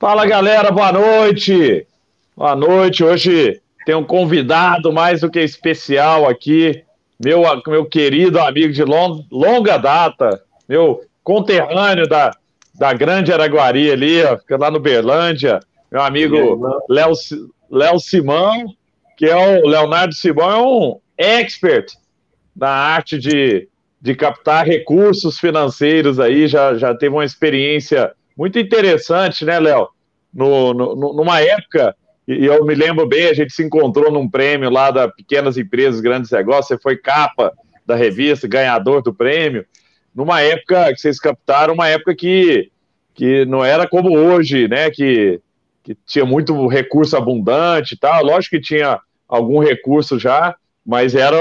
Fala galera, boa noite! Boa noite, hoje tem um convidado mais do que especial aqui, meu querido amigo de longa data, meu conterrâneo da Grande Araguari ali, ó, fica lá no Berlândia, meu E aí, amigo mano? Léo Simão, que é o Leonardo Simão, é um expert na arte de captar recursos financeiros aí, já teve uma experiência muito interessante, né, Léo? Numa época, e eu me lembro bem, a gente se encontrou num prêmio lá da Pequenas Empresas, Grandes Negócios, você foi capa da revista, ganhador do prêmio, numa época que vocês captaram, uma época que não era como hoje, né, que tinha muito recurso abundante e tal, lógico que tinha algum recurso já, mas era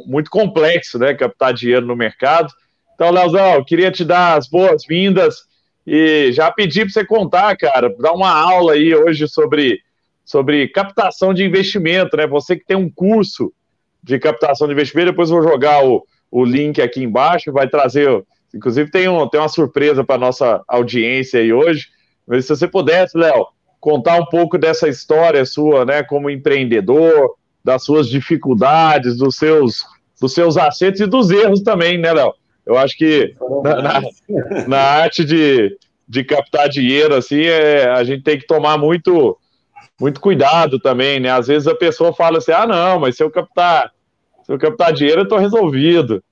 muito complexo, né, captar dinheiro no mercado. Então, Leozão, eu queria te dar as boas-vindas e já pedi para você contar, cara, dar uma aula aí hoje sobre captação de investimento, né? Você que tem um curso de captação de investimento, depois eu vou jogar o link aqui embaixo, vai trazer, inclusive tem uma surpresa para nossa audiência aí hoje, mas se você pudesse, Léo, contar um pouco dessa história sua, né, como empreendedor, das suas dificuldades, dos seus acertos e dos erros também, né, Léo? Eu acho que Foram na, na, vários. na arte de captar dinheiro, assim, a gente tem que tomar muito cuidado também, né? Às vezes a pessoa fala assim, ah, não, mas se eu captar dinheiro, eu tô resolvido,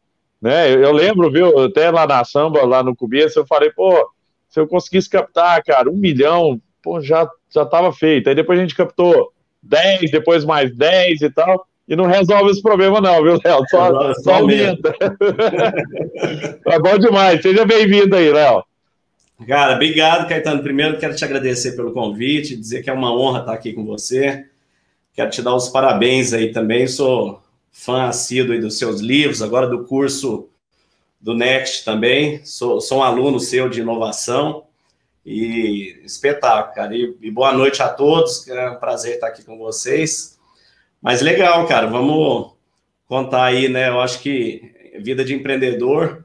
né? Eu lembro, viu, até lá na samba, lá no começo, eu falei, pô, se eu conseguisse captar, cara, 1 milhão, pô, já tava feito. Aí depois a gente captou 10, depois mais 10 e tal, e não resolve esse problema não, viu, Léo? Só Só aumenta. aumenta. Tá bom demais. Seja bem-vindo aí, Léo. Cara, obrigado, Caetano. Primeiro, quero te agradecer pelo convite, dizer que é uma honra estar aqui com você. Quero te dar os parabéns aí também. Sou fã assíduo aí dos seus livros, agora do curso do Next também. Sou um aluno seu de inovação e espetáculo, cara. E boa noite a todos. É um prazer estar aqui com vocês. Mas legal, cara. Vamos contar aí, né? Eu acho que vida de empreendedor.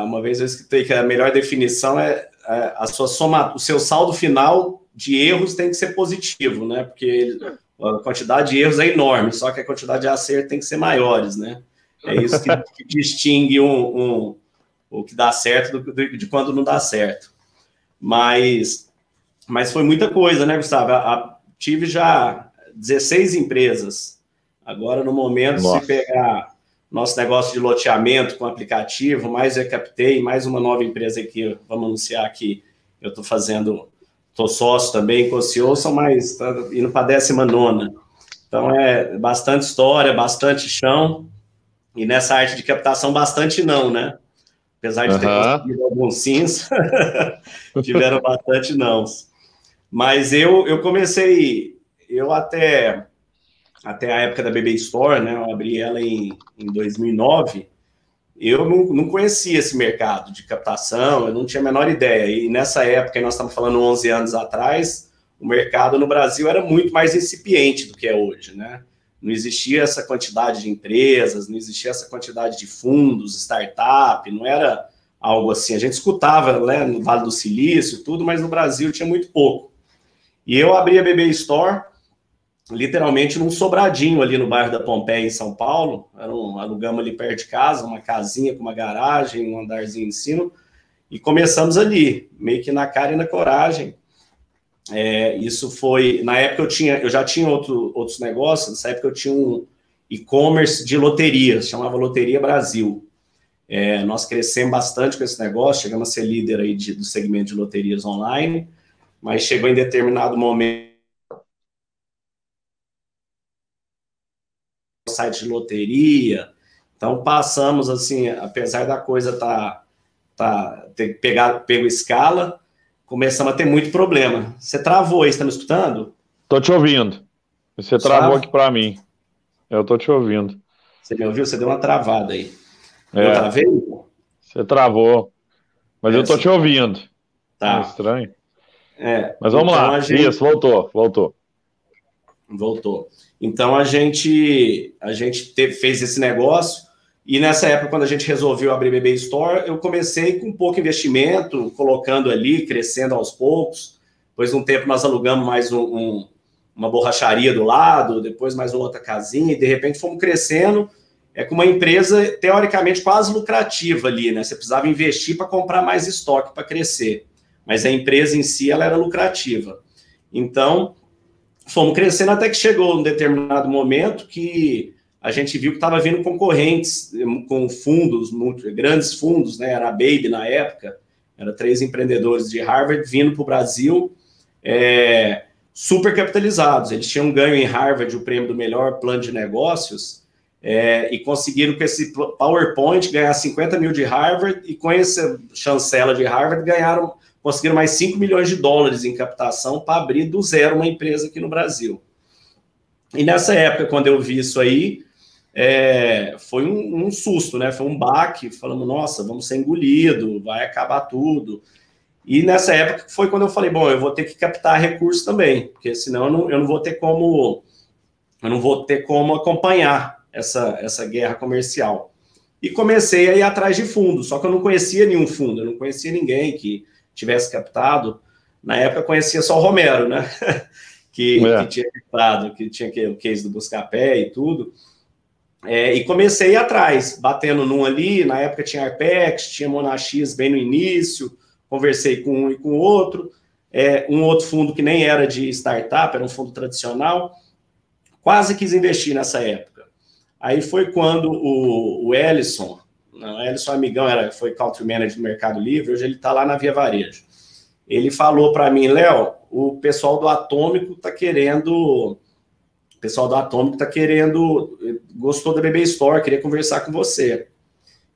Uma vez eu escutei que a melhor definição é a sua soma, o seu saldo final de erros tem que ser positivo, né? Porque a quantidade de erros é enorme, só que a quantidade de acerto tem que ser maiores, né? É isso que distingue o que dá certo de quando não dá certo. Mas foi muita coisa, né, Gustavo? Tive já 16 empresas. Agora, no momento, se Nossa. pegar nosso negócio de loteamento com aplicativo, mais eu captei, mais uma nova empresa que vamos anunciar aqui. Eu estou fazendo, estou sócio também, co-CEO, são mais, tá indo para a 19ª. Então, é bastante história, bastante chão, e nessa arte de captação, bastante não, né? Apesar de ter Aham. conseguido alguns sims, tiveram bastante nãos. Mas eu comecei, eu até a época da BB Store, né? Eu abri ela em 2009. Eu não conhecia esse mercado de captação, eu não tinha a menor ideia. E nessa época, nós estamos falando 11 anos atrás, o mercado no Brasil era muito mais incipiente do que é hoje, né? Não existia essa quantidade de empresas, não existia essa quantidade de fundos, startup, não era algo assim. A gente escutava, né, no Vale do Silício, tudo, mas no Brasil tinha muito pouco. E eu abri a BB Store literalmente num sobradinho ali no bairro da Pompeia, em São Paulo. Alugamos ali perto de casa, uma casinha com uma garagem, um andarzinho em cima, e começamos ali, meio que na cara e na coragem. Isso foi, na época eu já tinha outros negócios, nessa época eu tinha um e-commerce de loterias, chamava Loteria Brasil. Nós crescemos bastante com esse negócio, chegamos a ser líder aí do segmento de loterias online, mas chegou em determinado momento site de loteria. Então, passamos, assim, apesar da coisa ter pego escala, começamos a ter muito problema. Você travou aí, você está me escutando? Tô te ouvindo. Você travou Gustavo? aqui para mim. Eu tô te ouvindo. Você me ouviu? Você deu uma travada aí. Eu É, travei? você travou. Mas eu tô te ouvindo. É Tá. estranho. Mas vamos Então a lá. gente Isso, voltou. voltou. Então a gente fez esse negócio e nessa época, quando a gente resolveu abrir BB Store, eu comecei com pouco investimento, colocando ali, crescendo aos poucos, Depois de um tempo nós alugamos mais uma borracharia do lado, depois mais uma outra casinha, e de repente fomos crescendo, com uma empresa teoricamente quase lucrativa ali, né? Você precisava investir para comprar mais estoque para crescer, mas a empresa em si ela era lucrativa. Então, fomos crescendo até que chegou um determinado momento que a gente viu que estava vindo concorrentes com fundos, grandes fundos, né? Era a Baby na época, era 3 empreendedores de Harvard vindo para o Brasil, super capitalizados. Eles tinham ganho em Harvard o prêmio do melhor plano de negócios, e conseguiram com esse PowerPoint ganhar 50 mil de Harvard, e com essa chancela de Harvard conseguiram mais 5 milhões de dólares em captação para abrir do zero uma empresa aqui no Brasil. E nessa época, quando eu vi isso aí, foi um susto, né? Foi um baque, falando, nossa, vamos ser engolido, vai acabar tudo. E nessa época foi quando eu falei, bom, eu vou ter que captar recursos também, porque senão eu não vou ter como acompanhar essa guerra comercial. E comecei a ir atrás de fundos, só que eu não conhecia nenhum fundo, eu não conhecia ninguém que tivesse captado. Na época conhecia só o Romero, né? que tinha captado, que tinha o case do Buscapé e tudo. E comecei a ir atrás, batendo num ali, na época tinha Arpex, tinha Monax bem no início, conversei com um e com o outro, um outro fundo que nem era de startup, era um fundo tradicional, quase quis investir nessa época. Aí foi quando o Ellison, amigão, foi country manager do Mercado Livre, hoje ele está lá na Via Varejo. Ele falou para mim, Léo, o pessoal do Atômico está querendo, gostou da BB Store, queria conversar com você.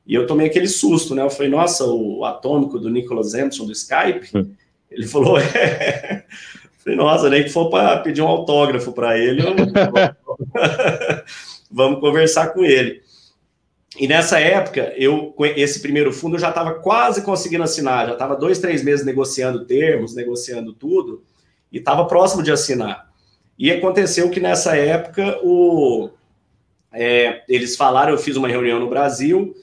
E eu tomei aquele susto, né? Eu falei, nossa, o Atômico do Nicholas Emerson do Skype? Ele falou, Eu falei, nossa, nem que for para pedir um autógrafo para ele, vamos conversar com ele. E nessa época, esse primeiro fundo eu já estava quase conseguindo assinar, já estava 2, 3 meses negociando termos, negociando tudo, e estava próximo de assinar. E aconteceu que nessa época, eles falaram, eu fiz uma reunião no Brasil,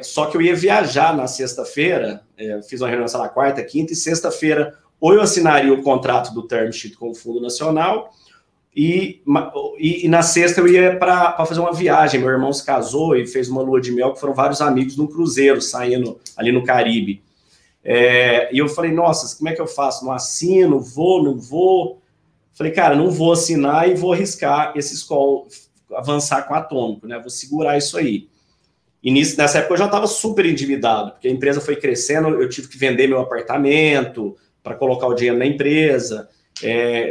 só que eu ia viajar na sexta-feira, fiz uma reunião, sei lá, quarta, quinta, e sexta-feira, ou eu assinaria o contrato do term sheet com o Fundo Nacional, e na sexta eu ia para fazer uma viagem. Meu irmão se casou e fez uma lua de mel, que foram vários amigos num cruzeiro, saindo ali no Caribe. E eu falei, nossa, como é que eu faço? Não assino, não vou? Falei, cara, não vou assinar e vou arriscar esses calls, avançar com o Atômico, né? Vou segurar isso aí. E nessa época eu já estava super endividado, porque a empresa foi crescendo, eu tive que vender meu apartamento para colocar o dinheiro na empresa.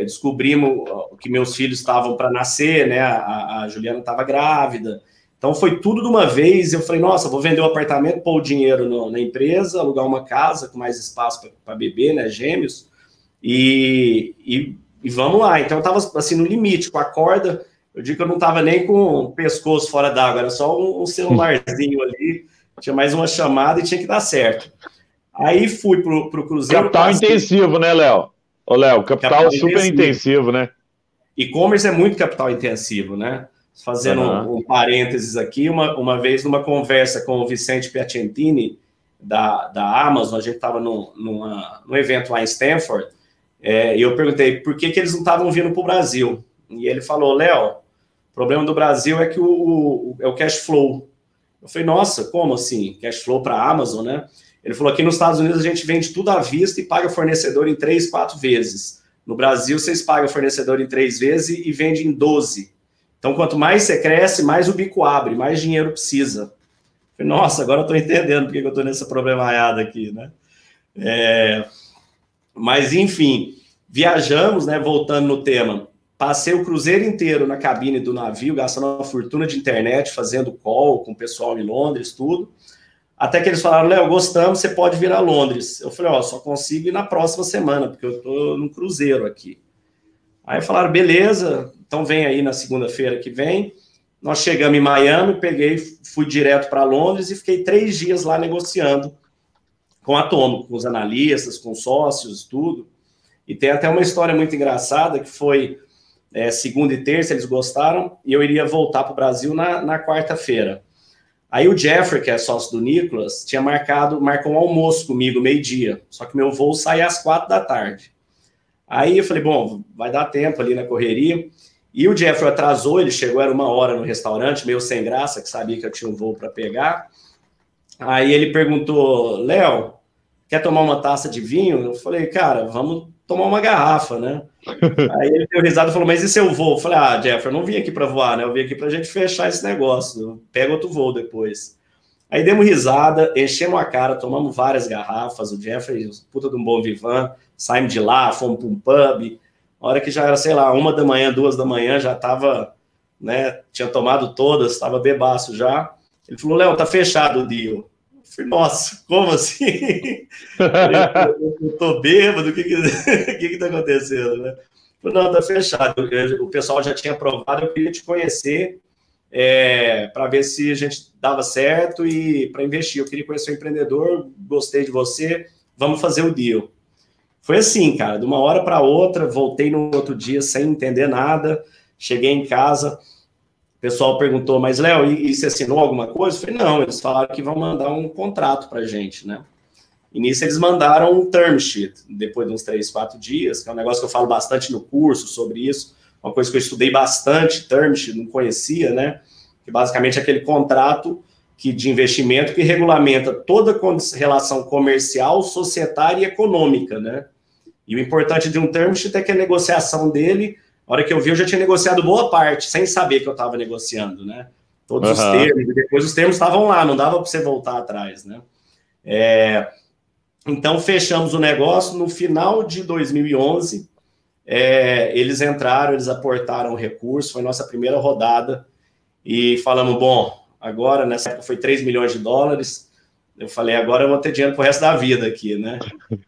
Descobrimos que meus filhos estavam para nascer, né? A Juliana estava grávida. Então foi tudo de uma vez. Eu falei, nossa, vou vender o apartamento, pôr o dinheiro na empresa, alugar uma casa com mais espaço para bebê, né? Gêmeos. E vamos lá. Então eu estava assim no limite, com a corda. Eu digo que eu não estava nem com o pescoço fora d'água, era só um celularzinho ali, tinha mais uma chamada e tinha que dar certo. Aí fui pro Cruzeiro. Capital intensivo, né, Léo? Ô, Léo, capital super intensivo, né? E-commerce é muito capital intensivo, né? Fazendo um parênteses aqui, uma vez numa conversa com o Vicente Piacentini, da Amazon, a gente estava num evento lá em Stanford, e eu perguntei por que eles não estavam vindo para o Brasil. E ele falou, Léo, o problema do Brasil é que é o cash flow. Eu falei, nossa, como assim? Cash flow para a Amazon, né? Ele falou, aqui nos Estados Unidos a gente vende tudo à vista e paga fornecedor em 3, 4 vezes. No Brasil, vocês pagam fornecedor em 3 vezes e vendem em 12. Então, quanto mais você cresce, mais o bico abre, mais dinheiro precisa. Eu falei, nossa, agora eu estou entendendo porque eu estou nessa problemaiada aqui, né? Mas, enfim, viajamos, né? Voltando no tema. Passei o cruzeiro inteiro na cabine do navio, gastando uma fortuna de internet, fazendo call com o pessoal em Londres, tudo. Até que eles falaram, Léo, gostamos, você pode vir a Londres. Eu falei, só consigo ir na próxima semana, porque eu estou num cruzeiro aqui. Aí falaram, beleza, então vem aí na segunda-feira que vem. Nós chegamos em Miami, fui direto para Londres e fiquei 3 dias lá negociando com a Atômico, com os analistas, com sócios, tudo. E tem até uma história muito engraçada, que foi segunda e terça, eles gostaram, e eu iria voltar para o Brasil na quarta-feira. Aí o Jeffrey, que é sócio do Nicholas, marcou um almoço comigo, meio-dia. Só que meu voo saía às 4 da tarde. Aí eu falei, bom, vai dar tempo ali na correria. E o Jeffrey atrasou, ele chegou, era 1 hora no restaurante, meio sem graça, que sabia que eu tinha um voo para pegar. Aí ele perguntou, Léo, quer tomar uma taça de vinho? Eu falei, cara, vamos tomar uma garrafa, né? Aí ele deu risada e falou, mas e se eu voo? Eu falei, Jeffrey, eu não vim aqui para voar, né? Eu vim aqui para a gente fechar esse negócio, pega outro voo depois. Aí demos risada, enchemos a cara, tomamos várias garrafas, o Jeffrey, puta de um bom vivan, saímos de lá, fomos para um pub, a hora que já era, sei lá, 1 da manhã, 2 da manhã, já tava, né, tinha tomado todas, estava bebaço já. Ele falou, Léo, tá fechado o deal. Eu falei, nossa, como assim? Eu tô bêbado, o que tá acontecendo, né? Eu falei, não, tá fechado, o pessoal já tinha aprovado, eu queria te conhecer, para ver se a gente dava certo e para investir. Eu queria conhecer o empreendedor, gostei de você, vamos fazer o deal. Foi assim, cara, de uma hora para outra, voltei no outro dia sem entender nada, cheguei em casa, o pessoal perguntou, mas Léo, e você assinou alguma coisa? Eu falei, não, eles falaram que vão mandar um contrato para a gente, né? E nisso eles mandaram um term sheet, depois de uns 3, 4 dias, que é um negócio que eu falo bastante no curso sobre isso, uma coisa que eu estudei bastante, term sheet, não conhecia, né? Que basicamente é aquele contrato de investimento que regulamenta toda a relação comercial, societária e econômica, né? E o importante de um term sheet é que a negociação dele, a hora que eu vi, eu já tinha negociado boa parte, sem saber que eu estava negociando, né? Todos os termos, e depois os termos estavam lá, não dava para você voltar atrás, né? Então, fechamos o negócio. No final de 2011, eles entraram, eles aportaram o recurso, foi nossa primeira rodada, e falamos, bom, agora, nessa época foi 3 milhões de dólares, eu falei, agora eu vou ter dinheiro pro resto da vida aqui, né?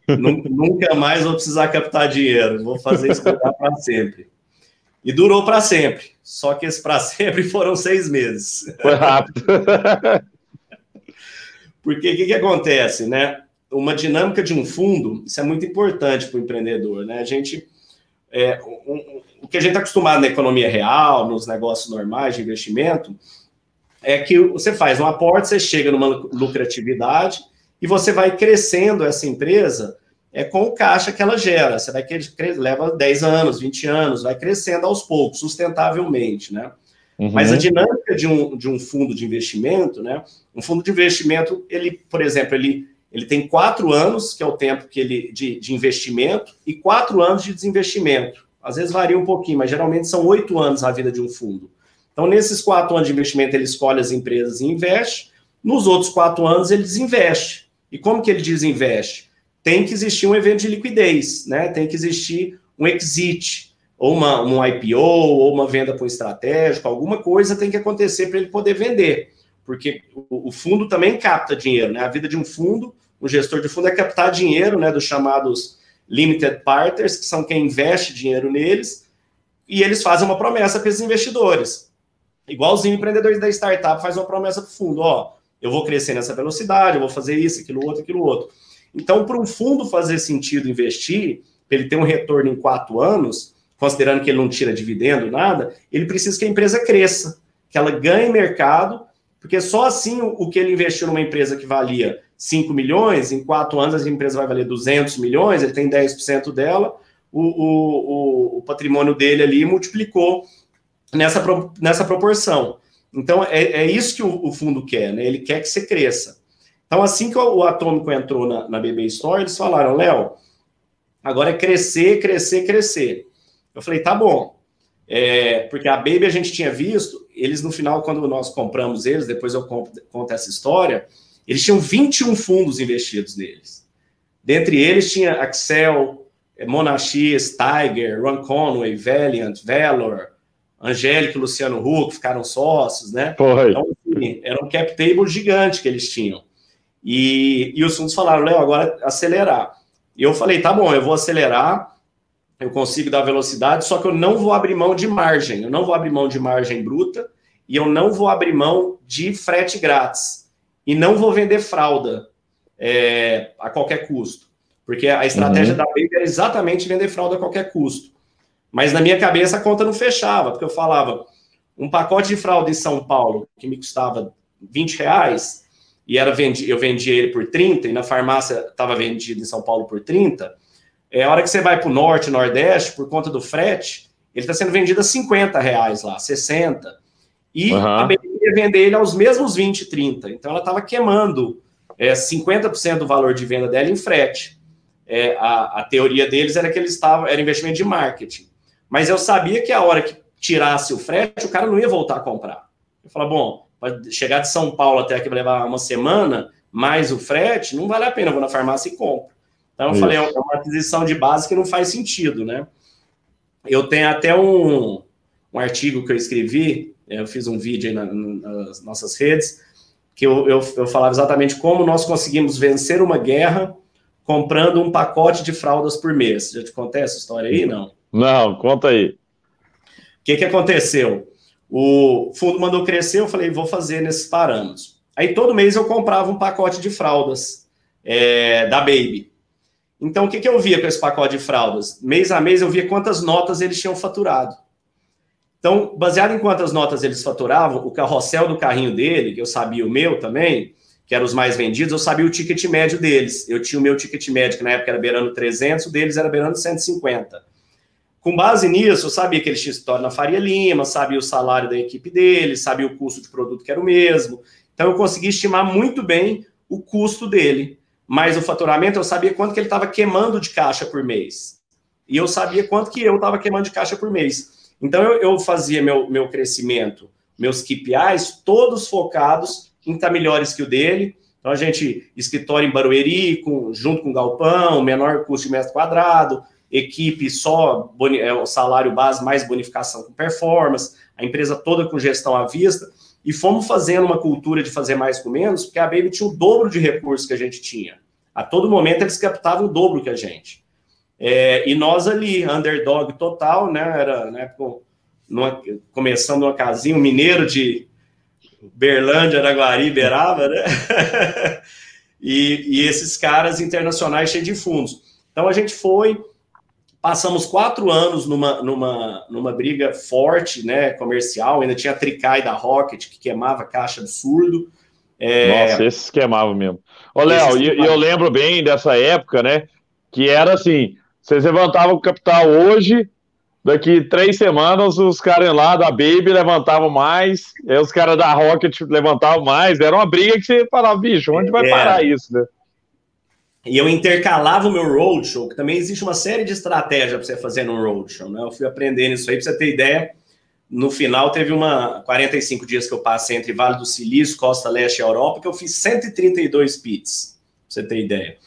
Nunca mais vou precisar captar dinheiro, vou fazer isso para sempre. E durou para sempre, só que esse para sempre foram 6 meses. Foi rápido. Porque o que acontece, né? Uma dinâmica de um fundo, isso é muito importante para o empreendedor, né? A gente, o que a gente está acostumado na economia real, nos negócios normais de investimento, é que você faz um aporte, você chega numa lucratividade e você vai crescendo essa empresa com o caixa que ela gera. Você vai leva 10 anos, 20 anos, vai crescendo aos poucos, sustentavelmente, né? Uhum. Mas a dinâmica de um fundo de investimento, né? Um fundo de investimento, ele, por exemplo, ele tem 4 anos, que é o tempo que de investimento, e 4 anos de desinvestimento. Às vezes varia um pouquinho, mas geralmente são 8 anos a vida de um fundo. Então, nesses 4 anos de investimento, ele escolhe as empresas e investe. Nos outros 4 anos, ele desinveste. E como que ele desinveste? Tem que existir um evento de liquidez, né? Tem que existir um exit, ou um IPO, ou uma venda para um estratégico, alguma coisa tem que acontecer para ele poder vender. Porque o fundo também capta dinheiro, né? A vida de um fundo, um gestor de fundo é captar dinheiro, né? Dos chamados limited partners, que são quem investe dinheiro neles, e eles fazem uma promessa para esses investidores. Igualzinho o empreendedor da startup faz uma promessa para o fundo, eu vou crescer nessa velocidade, eu vou fazer isso, aquilo outro. Então, para um fundo fazer sentido investir, para ele ter um retorno em 4 anos, considerando que ele não tira dividendo, nada, ele precisa que a empresa cresça, que ela ganhe mercado, porque só assim o que ele investiu numa empresa que valia 5 milhões, em 4 anos a empresa vai valer 200 milhões, ele tem 10% dela, o patrimônio dele ali multiplicou nessa proporção. Então, é isso que o fundo quer, né? Ele quer que você cresça. Então, assim que o Atômico entrou na BB Store, eles falaram, Léo, agora é crescer, crescer, crescer. Eu falei, tá bom. Porque a Baby a gente tinha visto, eles no final, quando nós compramos eles, depois eu conto essa história, eles tinham 21 fundos investidos neles. Dentre eles tinha Axel, Monax, Tiger, Ron Conway, Valiant, Valor, Angélica e Luciano Huck ficaram sócios, né? Então, assim, era um cap table gigante que eles tinham. E os fundos falaram, Léo, agora acelerar. E eu falei, tá bom, eu vou acelerar, eu consigo dar velocidade, só que eu não vou abrir mão de margem. Eu não vou abrir mão de margem bruta e eu não vou abrir mão de frete grátis. E não vou vender fralda a qualquer custo. Porque a estratégia da Baby era exatamente vender fralda a qualquer custo. Mas na minha cabeça a conta não fechava, porque eu falava, um pacote de fralda em São Paulo, que me custava R$20, e eu vendia ele por 30, e na farmácia estava vendido em São Paulo por 30, a hora que você vai para o norte, nordeste, por conta do frete, ele está sendo vendido a R$50 lá, 60. E a Baby ia vender ele aos mesmos 20, 30. Então ela estava queimando 50% do valor de venda dela em frete. A teoria deles era que era investimento de marketing. Mas eu sabia que a hora que tirasse o frete, o cara não ia voltar a comprar. Eu falei, bom, para chegar de São Paulo até aqui vai levar uma semana, mais o frete, não vale a pena, eu vou na farmácia e compro. Então eu falei, é uma aquisição de base que não faz sentido, né? Eu tenho até um artigo que eu escrevi, eu fiz um vídeo aí nas nossas redes, que eu falava exatamente como nós conseguimos vencer uma guerra comprando um pacote de fraldas por mês. Já te contei essa história aí, não? Não, conta aí. O que aconteceu? O fundo mandou crescer, eu falei, vou fazer nesses parâmetros. Aí todo mês eu comprava um pacote de fraldas da Baby. Então o que eu via com esse pacote de fraldas? Mês a mês eu via quantas notas eles tinham faturado. Então, baseado em quantas notas eles faturavam, o carrossel do carrinho dele, que eu sabia o meu também, que eram os mais vendidos, eu sabia o ticket médio deles. Eu tinha o meu ticket médio, que na época era beirando 300, o deles era beirando 150. Com base nisso, eu sabia que eles tinham história na Faria Lima, sabia o salário da equipe deles, sabia o custo de produto que era o mesmo. Então, eu consegui estimar muito bem o custo dele. Mas o faturamento, eu sabia quanto que ele estava queimando de caixa por mês. E eu sabia quanto que eu estava queimando de caixa por mês. Então, eu fazia meu crescimento, meus KPIs, todos focados em estar melhores que o dele. Então, a gente, escritório em Barueri, junto com galpão, menor custo de metro quadrado, equipe só, o salário base mais bonificação com performance, a empresa toda com gestão à vista, e fomos fazendo uma cultura de fazer mais com menos, porque a Baby tinha o dobro de recursos que a gente tinha. A todo momento, eles captavam o dobro que a gente. E nós ali, underdog total, né? Era, né, começando uma casinha, um mineiro de Berlândia, Araguari, Beraba, né? e esses caras internacionais cheios de fundos. Então a gente passamos 4 anos numa briga forte, né, comercial, ainda tinha a Tricai da Rocket, que queimava caixa absurdo. Nossa, esses queimavam mesmo. Ô, Léo, e eu lembro bem dessa época, né, que era assim, vocês levantavam o capital hoje, daqui 3 semanas os caras lá da Baby levantavam mais, aí os caras da Rocket levantavam mais, era uma briga que você falava, bicho, onde vai parar isso, né? E eu intercalava o meu roadshow, que também existe uma série de estratégias para você fazer no roadshow, né? Eu fui aprendendo isso aí, para você ter ideia. No final, teve 45 dias que eu passei entre Vale do Silício, Costa Leste e Europa, que eu fiz 132 PITs, pra você ter ideia.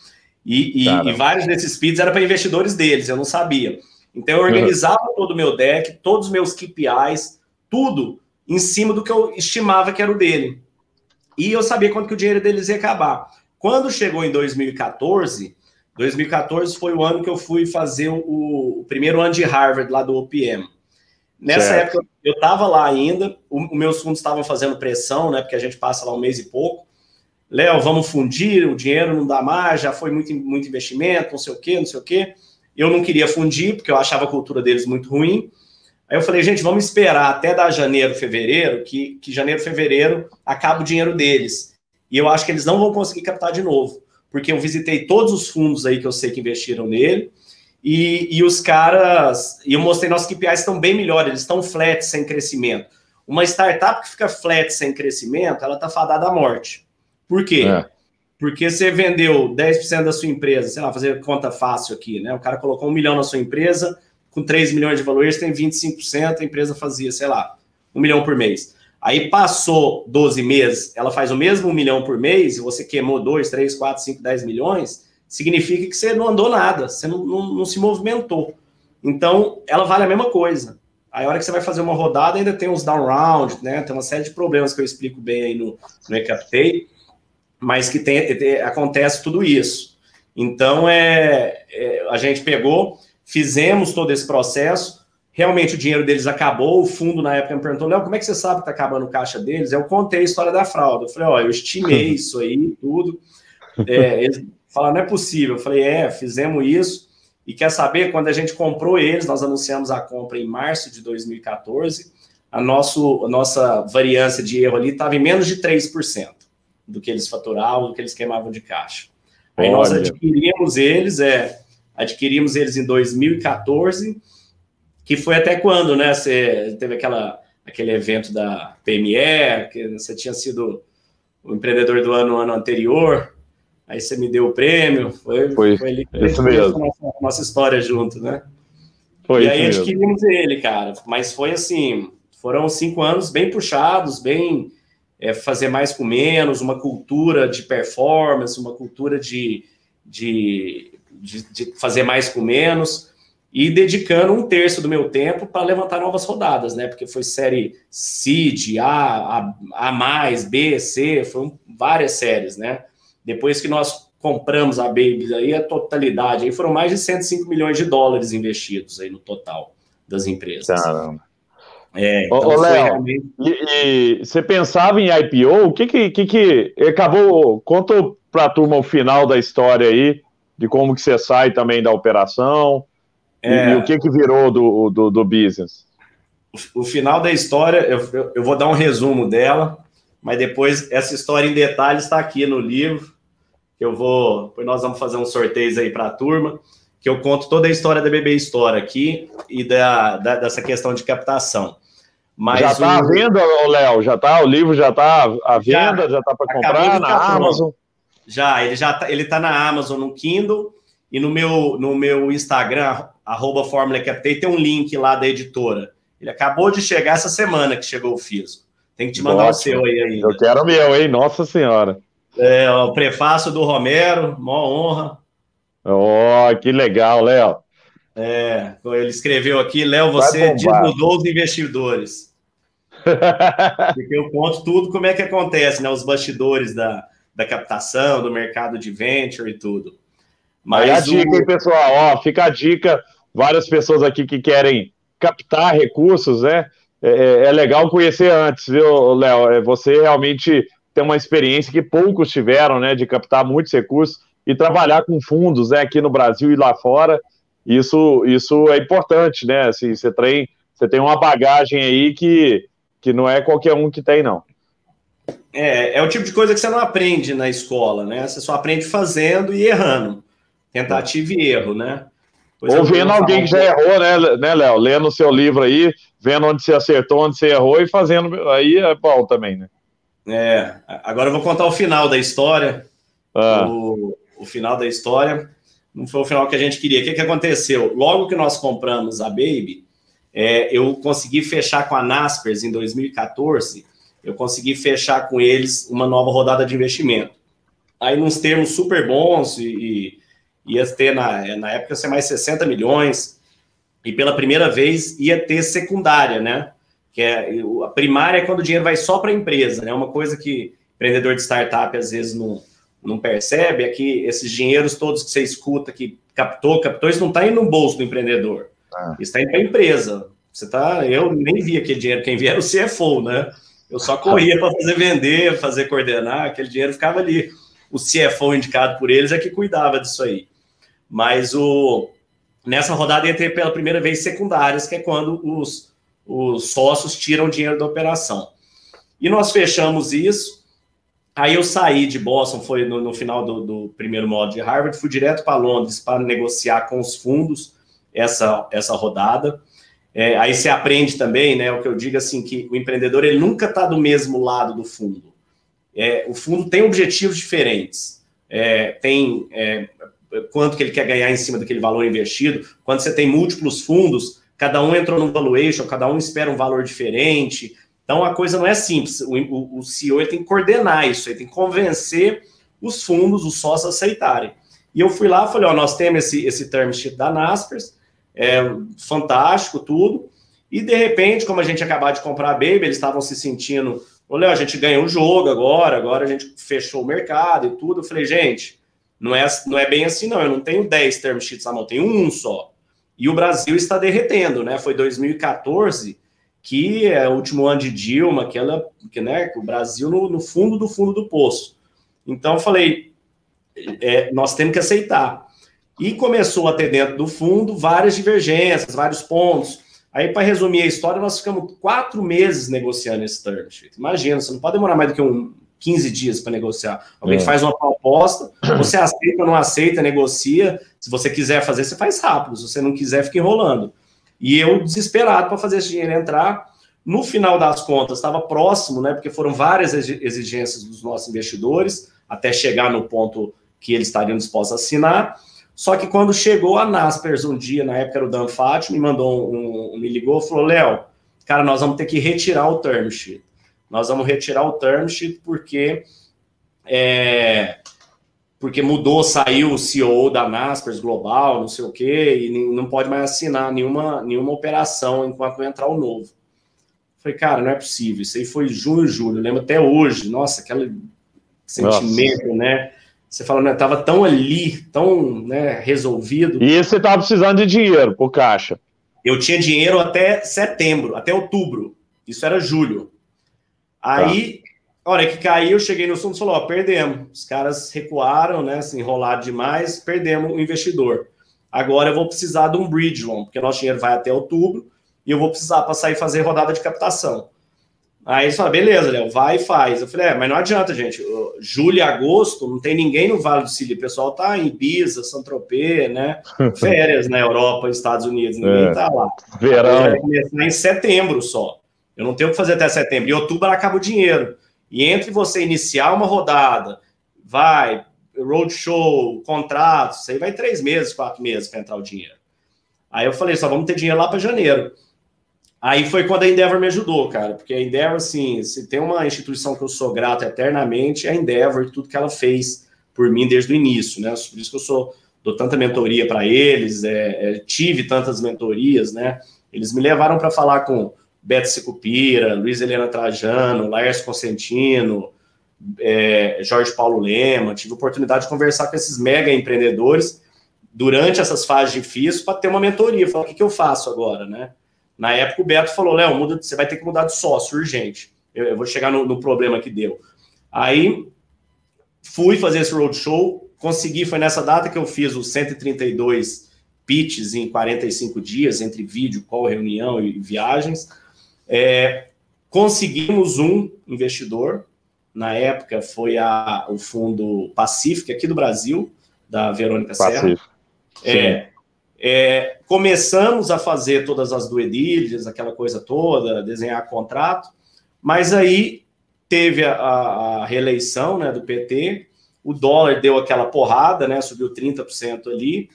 E vários desses PITs eram para investidores deles, eu não sabia. Então, eu organizava todo o meu deck, todos os meus KPIs, tudo em cima do que eu estimava que era o dele. E eu sabia quanto que o dinheiro deles ia acabar. Quando chegou em 2014 foi o ano que eu fui fazer o primeiro ano de Harvard, lá do OPM. Nessa época, eu estava lá ainda, os meus fundos estavam fazendo pressão, né, porque a gente passa lá 1 mês e pouco. Léo, vamos fundir, o dinheiro não dá mais, já foi muito investimento, não sei o quê. Eu não queria fundir, porque eu achava a cultura deles muito ruim. Aí eu falei, gente, vamos esperar até dar janeiro, fevereiro, que janeiro, fevereiro acaba o dinheiro deles. E eu acho que eles não vão conseguir captar de novo, porque eu visitei todos os fundos aí que eu sei que investiram nele, e os caras, e eu mostrei nossos KPIs estão bem melhores, eles estão flat, sem crescimento. Uma startup que fica flat, sem crescimento, ela está fadada à morte. Por quê? Porque você vendeu 10% da sua empresa, sei lá, fazer conta fácil aqui, né? O cara colocou 1 milhão na sua empresa, com 3 milhões de valores, tem 25%, a empresa fazia, sei lá, 1 milhão por mês. Aí passou 12 meses, ela faz o mesmo 1 milhão por mês, e você queimou 2, 3, 4, 5, 10 milhões, significa que você não andou nada, você não se movimentou. Então, ela vale a mesma coisa. Aí, a hora que você vai fazer uma rodada, ainda tem uns down round, né? Tem uma série de problemas que eu explico bem aí no eCaptei, mas que acontece tudo isso. Então, a gente pegou, fizemos todo esse processo, realmente o dinheiro deles acabou, o fundo na época me perguntou, Léo, como é que você sabe que está acabando o caixa deles? Eu contei a história da fraude, eu falei, eu estimei isso aí, tudo. Eles falaram, não é possível. Eu falei, fizemos isso, e quer saber, quando a gente comprou eles, nós anunciamos a compra em março de 2014, a nossa variância de erro ali estava em menos de 3% do que eles faturavam, do que eles queimavam de caixa. Aí nós adquirimos eles, adquirimos eles em 2014, que foi até quando, né? Você teve aquele evento da PME, que você tinha sido o empreendedor do ano no ano anterior, aí você me deu o prêmio, foi ali que a gente começou a nossa história junto, né? Foi e aí mesmo. Adquirimos ele, cara, mas foi assim, foram 5 anos bem puxados, bem fazer mais com menos, uma cultura de performance, uma cultura de fazer mais com menos, e dedicando 1/3 do meu tempo para levantar novas rodadas, né? Porque foi série Seed, A+, B, C, foram várias séries, né? Depois que nós compramos a Baby, aí a totalidade, aí foram mais de 105 milhões de dólares investidos aí no total das empresas. Caramba. Então foi Léo, realmente... e você pensava em IPO? O que acabou? Conta para a turma o final da história aí, de como que você sai também da operação, e o que virou do business. O final da história, eu vou dar um resumo dela, mas depois essa história em detalhes está aqui no livro, que depois nós vamos fazer um sorteio aí para a turma, que eu conto toda a história da BB Store aqui e dessa questão de captação. Mas já está à venda, Léo? O livro já está à venda? Já está para comprar na Amazon? Ele tá na Amazon, no Kindle, e no meu Instagram, @FormulaCapTay, tem um link lá da editora. Ele acabou de chegar essa semana que chegou o físico. Tem que te mandar o seu aí ainda. Eu quero o meu, hein? Nossa Senhora. O prefácio do Romero, maior honra. Que legal, Léo. Ele escreveu aqui, Léo, você desnudou os investidores. Porque eu conto tudo como é que acontece, né? Os bastidores da captação, do mercado de venture e tudo. Mas aí a dica, hein, pessoal? Fica a dica, várias pessoas aqui que querem captar recursos, né? É legal conhecer antes, viu, Léo? Você realmente tem uma experiência que poucos tiveram, né? De captar muitos recursos e trabalhar com fundos, né? Aqui no Brasil e lá fora. Isso é importante, né? Assim, você tem uma bagagem aí que não é qualquer um que tem, não. É o tipo de coisa que você não aprende na escola, né? Você só aprende fazendo e errando. Tentativa e erro, né? Ou vendo alguém que já errou, né, Léo? Lendo o seu livro aí, vendo onde você acertou, onde você errou e fazendo. Aí é bom também, né? Agora eu vou contar o final da história. O final da história não foi o final que a gente queria. O que aconteceu? Logo que nós compramos a Baby, eu consegui fechar com a Naspers em 2014, eu consegui fechar com eles uma nova rodada de investimento. Aí, nos termos super bons, ia ter, na época, ser mais 60 milhões, e pela primeira vez ia ter secundária, né? Que a primária é quando o dinheiro vai só para a empresa, né? Uma coisa que empreendedor de startup às vezes não percebe é que esses dinheiros todos que você escuta que captou, isso não está indo no bolso do empreendedor. Isso está indo para a empresa. Eu nem vi aquele dinheiro, quem via era o CFO, né? Eu só corria para fazer vender, fazer coordenar, aquele dinheiro ficava ali. O CFO indicado por eles é que cuidava disso aí. Mas nessa rodada ia ter pela primeira vez secundárias, que é quando os sócios tiram dinheiro da operação. E nós fechamos isso. Aí eu saí de Boston, foi no final do primeiro módulo de Harvard, fui direto para Londres para negociar com os fundos essa rodada. Aí você aprende também, né? O que eu digo assim, que o empreendedor ele nunca está do mesmo lado do fundo. O fundo tem objetivos diferentes. Tem quanto que ele quer ganhar em cima daquele valor investido. Quando você tem múltiplos fundos, cada um entrou num valuation, cada um espera um valor diferente. Então, a coisa não é simples. O CEO ele tem que coordenar isso, ele tem que convencer os fundos, os sócios a aceitarem. E eu fui lá e falei, nós temos esse term sheet da Naspers, fantástico, tudo. E, de repente, como a gente acabou de comprar a Baby, eles estavam se sentindo, Léo, a gente ganhou o jogo agora a gente fechou o mercado e tudo. Eu falei, gente, não é bem assim, não. Eu não tenho 10 term sheets na mão, eu tenho um só. E o Brasil está derretendo, né? Foi 2014... que é o último ano de Dilma, que o Brasil no fundo do poço. Então, eu falei, nós temos que aceitar. E começou a ter dentro do fundo várias divergências, vários pontos. Aí, para resumir a história, nós ficamos 4 meses negociando esse term sheet. Imagina, você não pode demorar mais do que 15 dias para negociar. Alguém faz uma proposta, você aceita ou não aceita, negocia. Se você quiser fazer, você faz rápido. Se você não quiser, fica enrolando. E eu, desesperado para fazer esse dinheiro entrar, no final das contas, estava próximo, né? Porque foram várias exigências dos nossos investidores, até chegar no ponto que eles estariam dispostos a assinar. Só que quando chegou a Naspers um dia, na época era o Dan Fátio, me ligou e falou, Léo, cara, nós vamos ter que retirar o term sheet. Nós vamos retirar o term sheet porque mudou, saiu o CEO da Naspers Global, não sei o quê, e não pode mais assinar nenhuma operação enquanto não entrar o novo. Falei, cara, não é possível. Isso aí foi junho, julho, eu lembro até hoje. Nossa, aquele sentimento, né? Você fala, né, tava tão ali, tão, né, resolvido. E você tava precisando de dinheiro por caixa. Eu tinha dinheiro até setembro, até outubro. Isso era julho. Aí, a hora que caiu, eu cheguei no fundo e falou, perdemos. Os caras recuaram, né, se enrolaram demais, perdemos o investidor. Agora eu vou precisar de um bridge loan, porque nosso dinheiro vai até outubro, e eu vou precisar para sair fazer rodada de captação. Aí eles falaram, beleza, Léo, vai e faz. Eu falei, mas não adianta, gente. Julho e agosto, não tem ninguém no Vale do Silício. O pessoal tá em Ibiza, Saint-Tropez, né? Férias na Europa, Estados Unidos, ninguém tá lá. Verão. Vai começar em setembro só. Eu não tenho o que fazer até setembro. Em outubro acaba o dinheiro. E entre você iniciar uma rodada, roadshow, contratos, isso aí vai 3 meses, 4 meses para entrar o dinheiro. Aí eu falei, só vamos ter dinheiro lá para janeiro. Aí foi quando a Endeavor me ajudou, cara, porque a Endeavor, assim, se tem uma instituição que eu sou grato eternamente, é a Endeavor e tudo que ela fez por mim desde o início, né? Por isso que eu dou tanta mentoria para eles, tive tantas mentorias, né? Eles me levaram para falar com Beto Sicupira, Luiz Helena Trajano, Laércio Consentino, Jorge Paulo Lema. Tive a oportunidade de conversar com esses mega empreendedores durante essas fases difíceis para ter uma mentoria, falar o que eu faço agora, né? Na época, o Beto falou, Léo, você vai ter que mudar de sócio, urgente. Eu vou chegar no problema que deu. Aí, fui fazer esse roadshow, consegui, foi nessa data que eu fiz os 132 pitches em 45 dias, entre vídeo, call, reunião e viagens. Conseguimos um investidor, na época foi o fundo Pacífico, aqui do Brasil, da Verônica Serra. Começamos a fazer todas as due diligence, aquela coisa toda, desenhar contrato, mas aí teve a reeleição, né, do PT, o dólar deu aquela porrada, né, subiu 30% ali,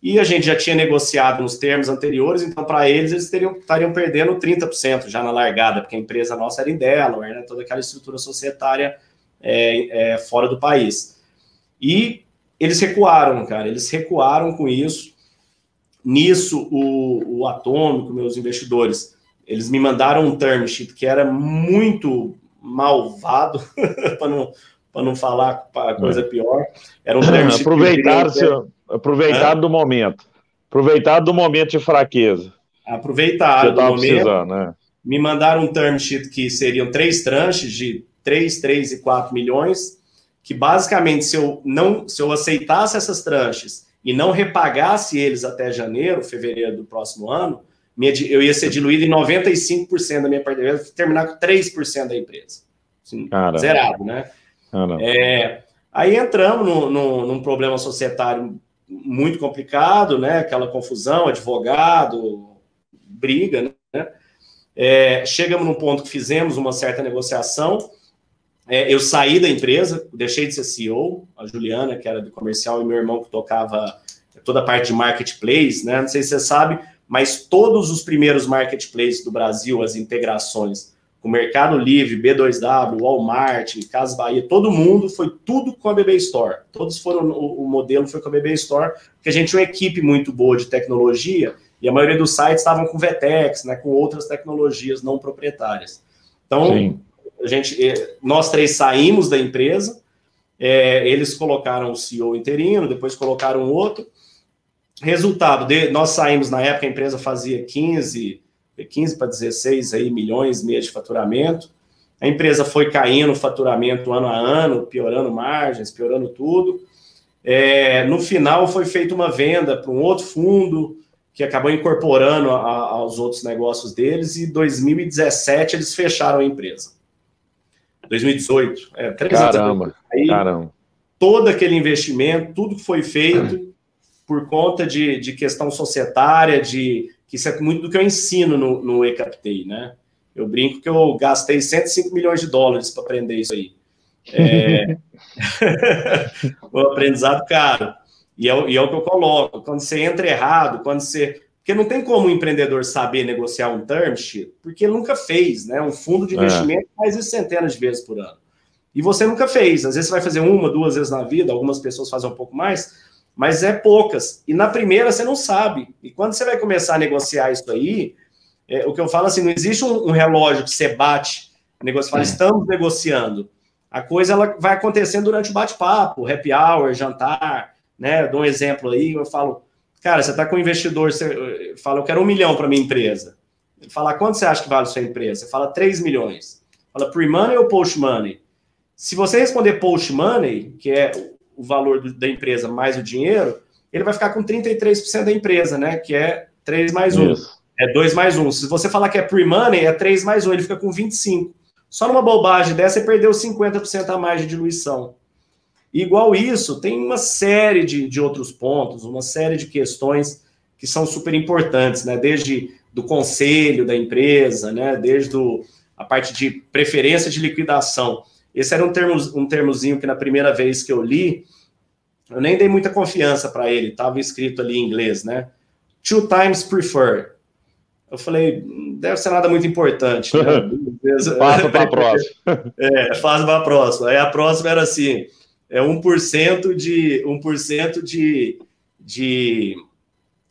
e a gente já tinha negociado nos termos anteriores, então para eles estariam perdendo 30% já na largada, porque a empresa nossa era em Delaware, né, toda aquela estrutura societária fora do país. E eles recuaram, cara, eles recuaram com isso. Nisso, o Atômico, meus investidores, eles me mandaram um term sheet que era muito malvado, para não falar coisa pior. Era um term sheet. Aproveitado do momento. Aproveitado do momento de fraqueza. Aproveitado do momento. Né? Me mandaram um term sheet que seriam 3 tranches de 3 e 4 milhões, que basicamente, se eu aceitasse essas tranches e não repagasse eles até fevereiro do próximo ano, eu ia ser diluído em 95% da minha parte, eu ia terminar com 3% da empresa. Assim, zerado, né? Aí entramos num problema societário muito complicado, né? Aquela confusão, advogado, briga, né? Chegamos num ponto que fizemos uma certa negociação. Eu saí da empresa, deixei de ser CEO, a Juliana, que era do comercial, e meu irmão que tocava toda a parte de marketplace, né? Não sei se você sabe, mas todos os primeiros marketplaces do Brasil, as integrações, o Mercado Livre, B2W, Walmart, Casas Bahia, todo mundo foi tudo com a BB Store. Todos foram, o modelo foi com a BB Store, porque a gente tinha uma equipe muito boa de tecnologia, e a maioria dos sites estavam com VTEX, né? Com outras tecnologias não proprietárias. Então, sim, nós 3 saímos da empresa, eles colocaram o CEO interino, depois colocaram outro. Resultado, nós saímos, na época a empresa fazia 15 para 16 aí, milhões mês de faturamento. A empresa foi caindo o faturamento ano a ano, piorando margens, piorando tudo. No final foi feita uma venda para um outro fundo, que acabou incorporando aos outros negócios deles, e em 2017 eles fecharam a empresa. 2018. 3 Caramba, anos. Aí, caramba. todo aquele investimento, tudo que foi feito por conta de questão societária, que isso é muito do que eu ensino no eCaptei, né? Eu brinco que eu gastei 105 milhões de dólares para aprender isso aí. Um aprendizado caro. E é o que eu coloco. Quando você entra errado, porque não tem como um empreendedor saber negociar um term sheet, porque ele nunca fez, né? Um fundo de investimento faz isso centenas de vezes por ano. E você nunca fez. Às vezes você vai fazer 1, 2 vezes na vida, algumas pessoas fazem um pouco mais, mas é poucas. E na primeira você não sabe. E quando você vai começar a negociar isso aí, o que eu falo assim, não existe um relógio que você bate, fala, estamos negociando. A coisa ela vai acontecendo durante o bate-papo, happy hour, jantar, né? Eu dou um exemplo aí, eu falo, cara, você está com um investidor, você fala, eu quero 1 milhão para minha empresa. Ele fala, quanto você acha que vale a sua empresa? Você fala, 3 milhões. Fala, pre-money ou post-money? Se você responder post-money, que é o valor da empresa mais o dinheiro, ele vai ficar com 33% da empresa, né? Que é 3 mais 1. Isso. É 2 mais 1. Se você falar que é pre-money, é 3 mais 1, ele fica com 25. Só numa bobagem dessa, você perdeu 50% a mais de diluição. Igual isso, tem uma série de outros pontos, uma série de questões que são super importantes, né? Desde do conselho da empresa, né? Desde a parte de preferência de liquidação. Esse era um termozinho que na primeira vez que eu li, eu nem dei muita confiança para ele, estava escrito ali em inglês, né? 2 times prefer. Eu falei, deve ser nada muito importante, né? Passa para a próxima. Passa para a próxima. Aí a próxima era assim, 1% de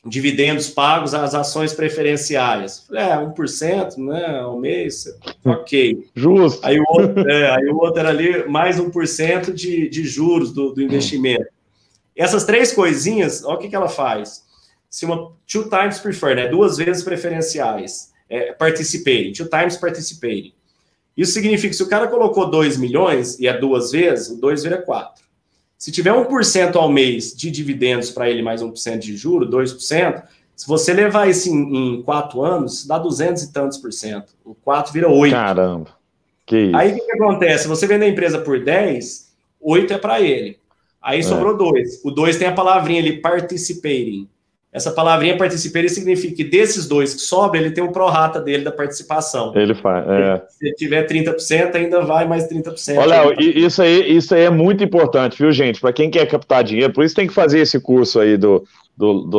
dividendos pagos às ações preferenciais. Falei, 1%, né, ao mês, ok. Justo. Aí o outro era ali, mais 1% de juros do investimento. Essas 3 coisinhas, olha o que ela faz. Se 2 times prefer, né, 2 vezes preferenciais, participating, 2 times participating. Isso significa que se o cara colocou 2 milhões e 2 vezes, o 2 vira 4. Se tiver 1% ao mês de dividendos para ele, mais 1% de juro, 2%, se você levar isso em 4 anos, dá 200 e tantos por cento. O 4 vira 8. Caramba, que isso. Aí o que acontece? Você vende a empresa por 10, 8 é para ele. Aí sobrou 2. O 2 tem a palavrinha ali, participating. Essa palavrinha participating significa que desses 2 que sobra, ele tem um prorata dele da participação. Ele faz, Se tiver 30%, ainda vai mais 30%. Olha, isso aí é muito importante, viu, gente? Para quem quer captar dinheiro, por isso tem que fazer esse curso aí do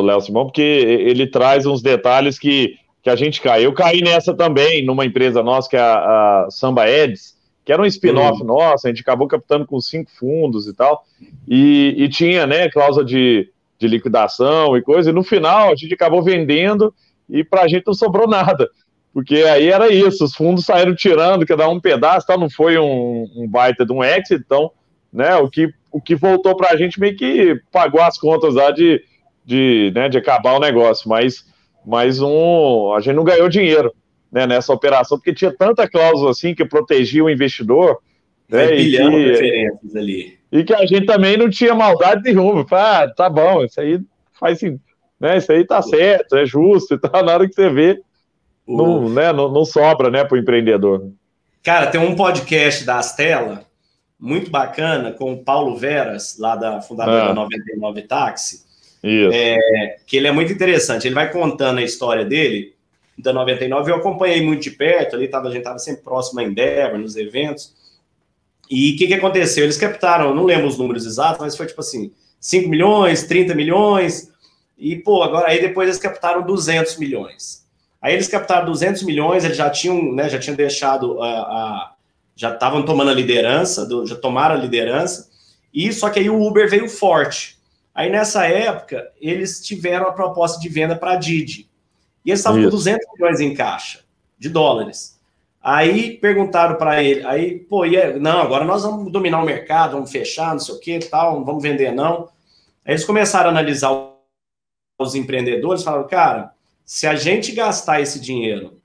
Léo Simão, porque ele traz uns detalhes que a gente cai. Eu caí nessa também, numa empresa nossa, que é a Samba Eds, que era um spin-off nosso, a gente acabou captando com 5 fundos e tal, e tinha, né, cláusula de liquidação e coisa, e no final a gente acabou vendendo e pra gente não sobrou nada, porque aí era isso, os fundos saíram tirando cada um pedaço, tá? Não foi um baita de um exit, então, né, o que voltou pra gente meio que pagou as contas lá de acabar o negócio, mas a gente não ganhou dinheiro, né, nessa operação, porque tinha tanta cláusula assim que protegia o investidor, né, preferências ali. E que a gente também não tinha maldade nenhuma. Tá bom, isso aí faz, né? Isso aí tá certo, é justo e tal. Na hora que você vê, não sobra, né, para o empreendedor. Cara, tem um podcast da Astela, muito bacana, com o Paulo Veras, lá fundador da 99 Táxi. Isso. Que ele é muito interessante. Ele vai contando a história dele, da 99. Eu acompanhei muito de perto, a gente estava sempre próximo à Endeavor, nos eventos. E o que aconteceu? Eles captaram, não lembro os números exatos, mas foi tipo assim, 5 milhões, 30 milhões, e agora aí depois eles captaram 200 milhões. Aí eles captaram 200 milhões, eles já tinham deixado, já estavam tomando a liderança, já tomaram a liderança, e só que aí o Uber veio forte. Aí nessa época, eles tiveram a proposta de venda para a Didi, e eles estavam com 200 milhões em caixa, de dólares. Aí perguntaram para ele, não, agora nós vamos dominar o mercado, vamos fechar, não sei o que, tal, não vamos vender não. Aí eles começaram a analisar os empreendedores, falaram, cara, se a gente gastar esse dinheiro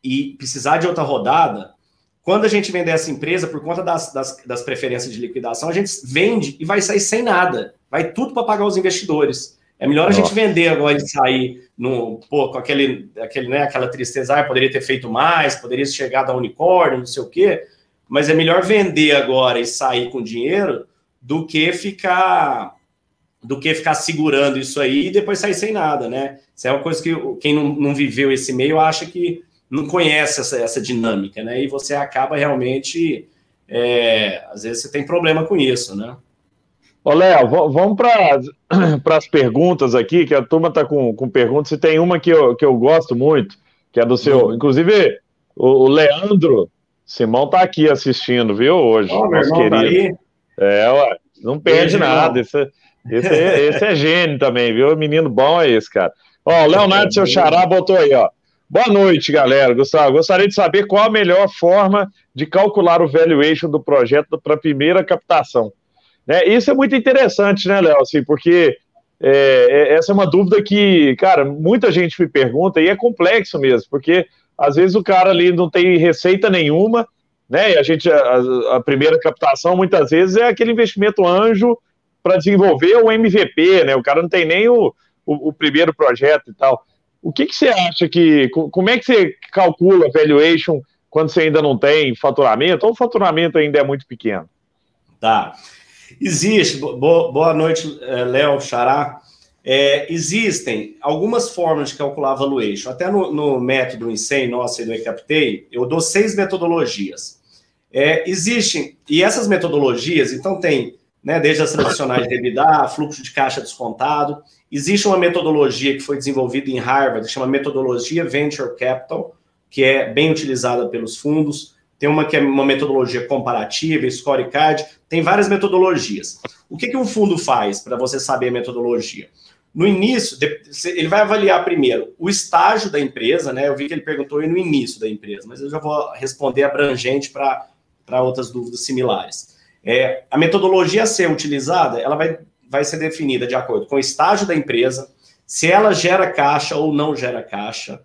e precisar de outra rodada, quando a gente vender essa empresa, por conta das preferências de liquidação, a gente vende e vai sair sem nada, vai tudo para pagar os investidores. É melhor a gente vender agora e sair com aquela tristeza, poderia ter feito mais, poderia chegar da unicórnio, não sei o quê, mas é melhor vender agora e sair com dinheiro do que ficar segurando isso aí e depois sair sem nada, né? Isso é uma coisa que quem não viveu esse meio acha que não conhece essa dinâmica, né? E você acaba realmente, às vezes você tem problema com isso, né? Ô, Léo, vamos para as perguntas aqui, que a turma está com perguntas, e tem uma que eu gosto muito, que é do seu, inclusive, o Leandro Simão está aqui assistindo, viu, hoje, Meu nosso irmão querido. tá aí. Ué, não perde Beijo, nada, esse é gênio também, viu? Menino bom é esse, cara. Ó, o Leonardo, seu xará, botou aí, ó. Boa noite, galera. Gustavo, gostaria de saber qual a melhor forma de calcular o valuation do projeto para a primeira captação. Né? Isso é muito interessante, né, Léo? Assim, porque essa é uma dúvida que, cara, muita gente me pergunta e é complexo mesmo, porque às vezes o cara ali não tem receita nenhuma, né? E a primeira captação muitas vezes é aquele investimento anjo para desenvolver o MVP, né? O cara não tem nem o primeiro projeto e tal. O que você acha como é que você calcula valuation quando você ainda não tem faturamento ou o faturamento ainda é muito pequeno? Tá. Existe, boa noite, Léo, Xará. Existem algumas formas de calcular valuation. Até no método INSEE, nosso e do eCaptei, eu dou 6 metodologias. Existem, e essas metodologias, então tem, né, desde as tradicionais de EBITDA, fluxo de caixa descontado. Existe uma metodologia que foi desenvolvida em Harvard, que chama metodologia Venture Capital, que é bem utilizada pelos fundos. Tem uma que é uma metodologia comparativa, scorecard, tem várias metodologias. O que um fundo faz para você saber a metodologia? No início, ele vai avaliar primeiro o estágio da empresa, né? Eu vi que ele perguntou aí no início da empresa, mas eu já vou responder abrangente para outras dúvidas similares. A metodologia a ser utilizada, ela vai ser definida de acordo com o estágio da empresa, se ela gera caixa ou não gera caixa,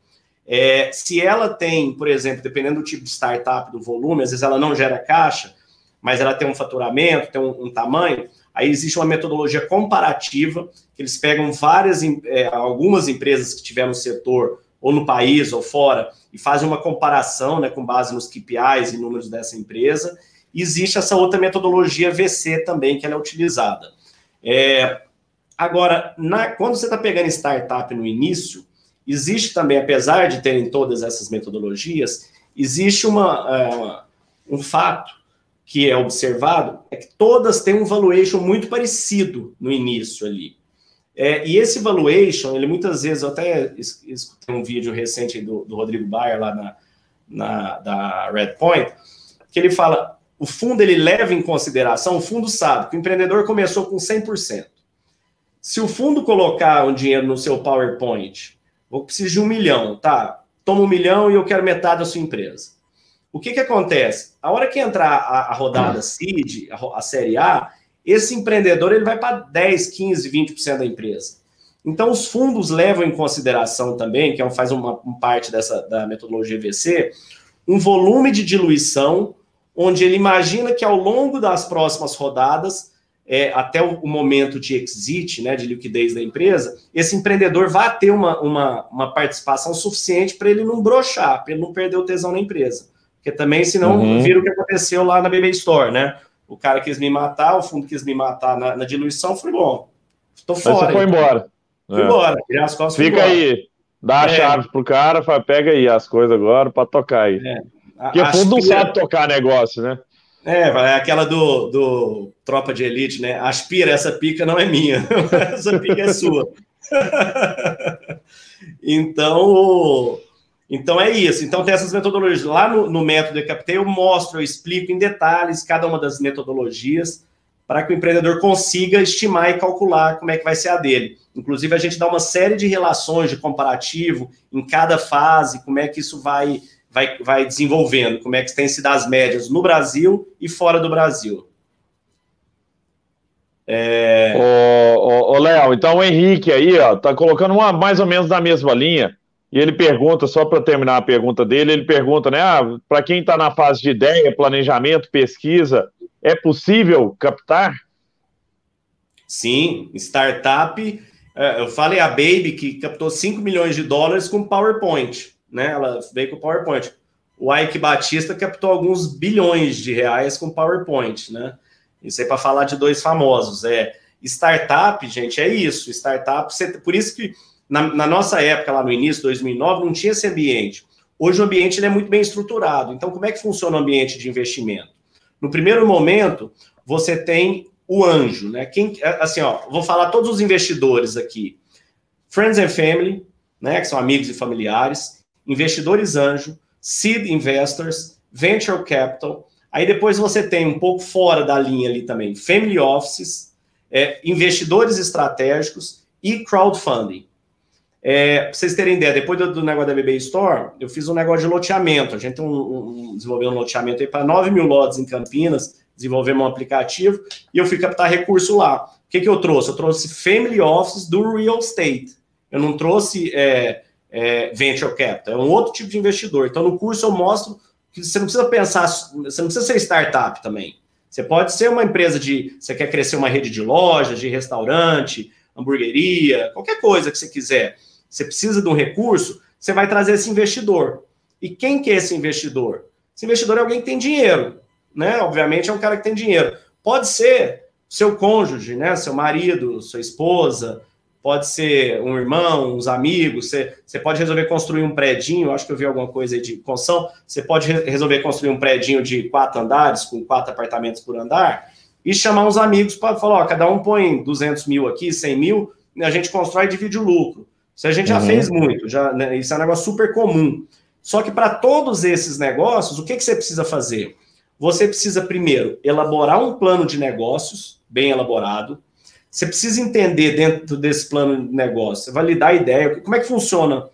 se ela tem, por exemplo, dependendo do tipo de startup, do volume, às vezes ela não gera caixa, mas ela tem um faturamento, tem um tamanho, aí existe uma metodologia comparativa, que eles pegam algumas empresas que tiveram no setor, ou no país, ou fora, e fazem uma comparação, né, com base nos KPIs e números dessa empresa. E existe essa outra metodologia VC também, que ela é utilizada. Agora, quando você está pegando startup no início, existe também, apesar de terem todas essas metodologias, existe um fato que é observado, é que todas têm um valuation muito parecido no início ali. E esse valuation, ele muitas vezes, eu até escutei um vídeo recente do Rodrigo Bayer lá da Redpoint, que ele fala, o fundo ele leva em consideração, o fundo sabe que o empreendedor começou com 100%. Se o fundo colocar um dinheiro no seu PowerPoint, eu preciso de 1 milhão, tá? Toma 1 milhão e eu quero metade da sua empresa. O que acontece? A hora que entrar a rodada seed, a série A, esse empreendedor ele vai para 10, 15, 20% da empresa. Então, os fundos levam em consideração também, que faz uma parte da metodologia VC, um volume de diluição, onde ele imagina que ao longo das próximas rodadas, até o momento de exit, né, de liquidez da empresa, esse empreendedor vai ter uma participação suficiente para ele não broxar, para ele não perder o tesão na empresa. Porque também, senão, vira o que aconteceu lá na BB Store, né? O cara quis me matar, o fundo quis me matar na diluição, eu falei, bom, tô fora. Mas você foi embora. Fui embora, virei as costas, fica aí, dá a chave pro cara, fala, pega aí as coisas agora para tocar aí. Porque o fundo não sabe tocar negócio, né? É aquela do Tropa de Elite, né? Aspira, essa pica não é minha, essa pica é sua. Então é isso. Então tem essas metodologias. Lá no método eCaptei eu explico em detalhes cada uma das metodologias para que o empreendedor consiga estimar e calcular como é que vai ser a dele. Inclusive a gente dá uma série de relações de comparativo em cada fase, como é que isso vai desenvolvendo, como é que tem sido as médias no Brasil e fora do Brasil. Ô, Léo, então o Henrique aí, ó, tá colocando mais ou menos na mesma linha. E ele pergunta, só para terminar a pergunta dele, ele pergunta, né, para quem está na fase de ideia, planejamento, pesquisa, é possível captar? Sim, startup, eu falei a Baby que captou $5 milhões com PowerPoint, né, ela veio com PowerPoint. o Ike Batista captou alguns bilhões de reais com PowerPoint, né? Isso aí para falar de dois famosos. Startup, gente, é isso. Startup, por isso que na nossa época, lá no início, 2009, não tinha esse ambiente. Hoje o ambiente ele é muito bem estruturado. Então, como é que funciona o ambiente de investimento? No primeiro momento, você tem o anjo, né? Assim, vou falar todos os investidores aqui. Friends and Family, né? Que são amigos e familiares. Investidores anjo, seed investors, venture capital. Aí depois você tem um pouco fora da linha ali também, family offices, investidores estratégicos e crowdfunding. Para vocês terem ideia, depois do negócio da BB Store, eu fiz um negócio de loteamento. A gente desenvolveu um loteamento aí para 9 mil lotes em Campinas, desenvolvemos um aplicativo e eu fui captar recurso lá. O que eu trouxe? Eu trouxe family offices do real estate. Eu não trouxe venture capital, é um outro tipo de investidor. Então, no curso eu mostro que você não precisa pensar, você não precisa ser startup também. Você pode ser uma empresa você quer crescer uma rede de lojas, de restaurante, hamburgueria, qualquer coisa que você quiser. Você precisa de um recurso, você vai trazer esse investidor. E quem que é esse investidor? Esse investidor é alguém que tem dinheiro, né? Obviamente é um cara que tem dinheiro. Pode ser seu cônjuge, né? Seu marido, sua esposa, pode ser um irmão, uns amigos, você pode resolver construir um predinho, acho que eu vi alguma coisa aí de construção, você pode resolver construir um predinho de 4 andares, com 4 apartamentos por andar, e chamar uns amigos para falar, cada um põe 200 mil aqui, 100 mil, a gente constrói e divide o lucro. Isso a gente já fez muito, né, isso é um negócio super comum. Só que para todos esses negócios, o que você precisa fazer? Você precisa, primeiro, elaborar um plano de negócios bem elaborado. Você precisa entender dentro desse plano de negócio, validar a ideia, como é que funciona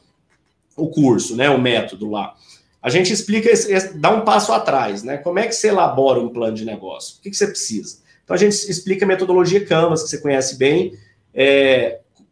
o curso, né, o método lá. A gente explica, dá um passo atrás, né? Como é que você elabora um plano de negócio? O que você precisa? Então, a gente explica a metodologia Canvas, que você conhece bem,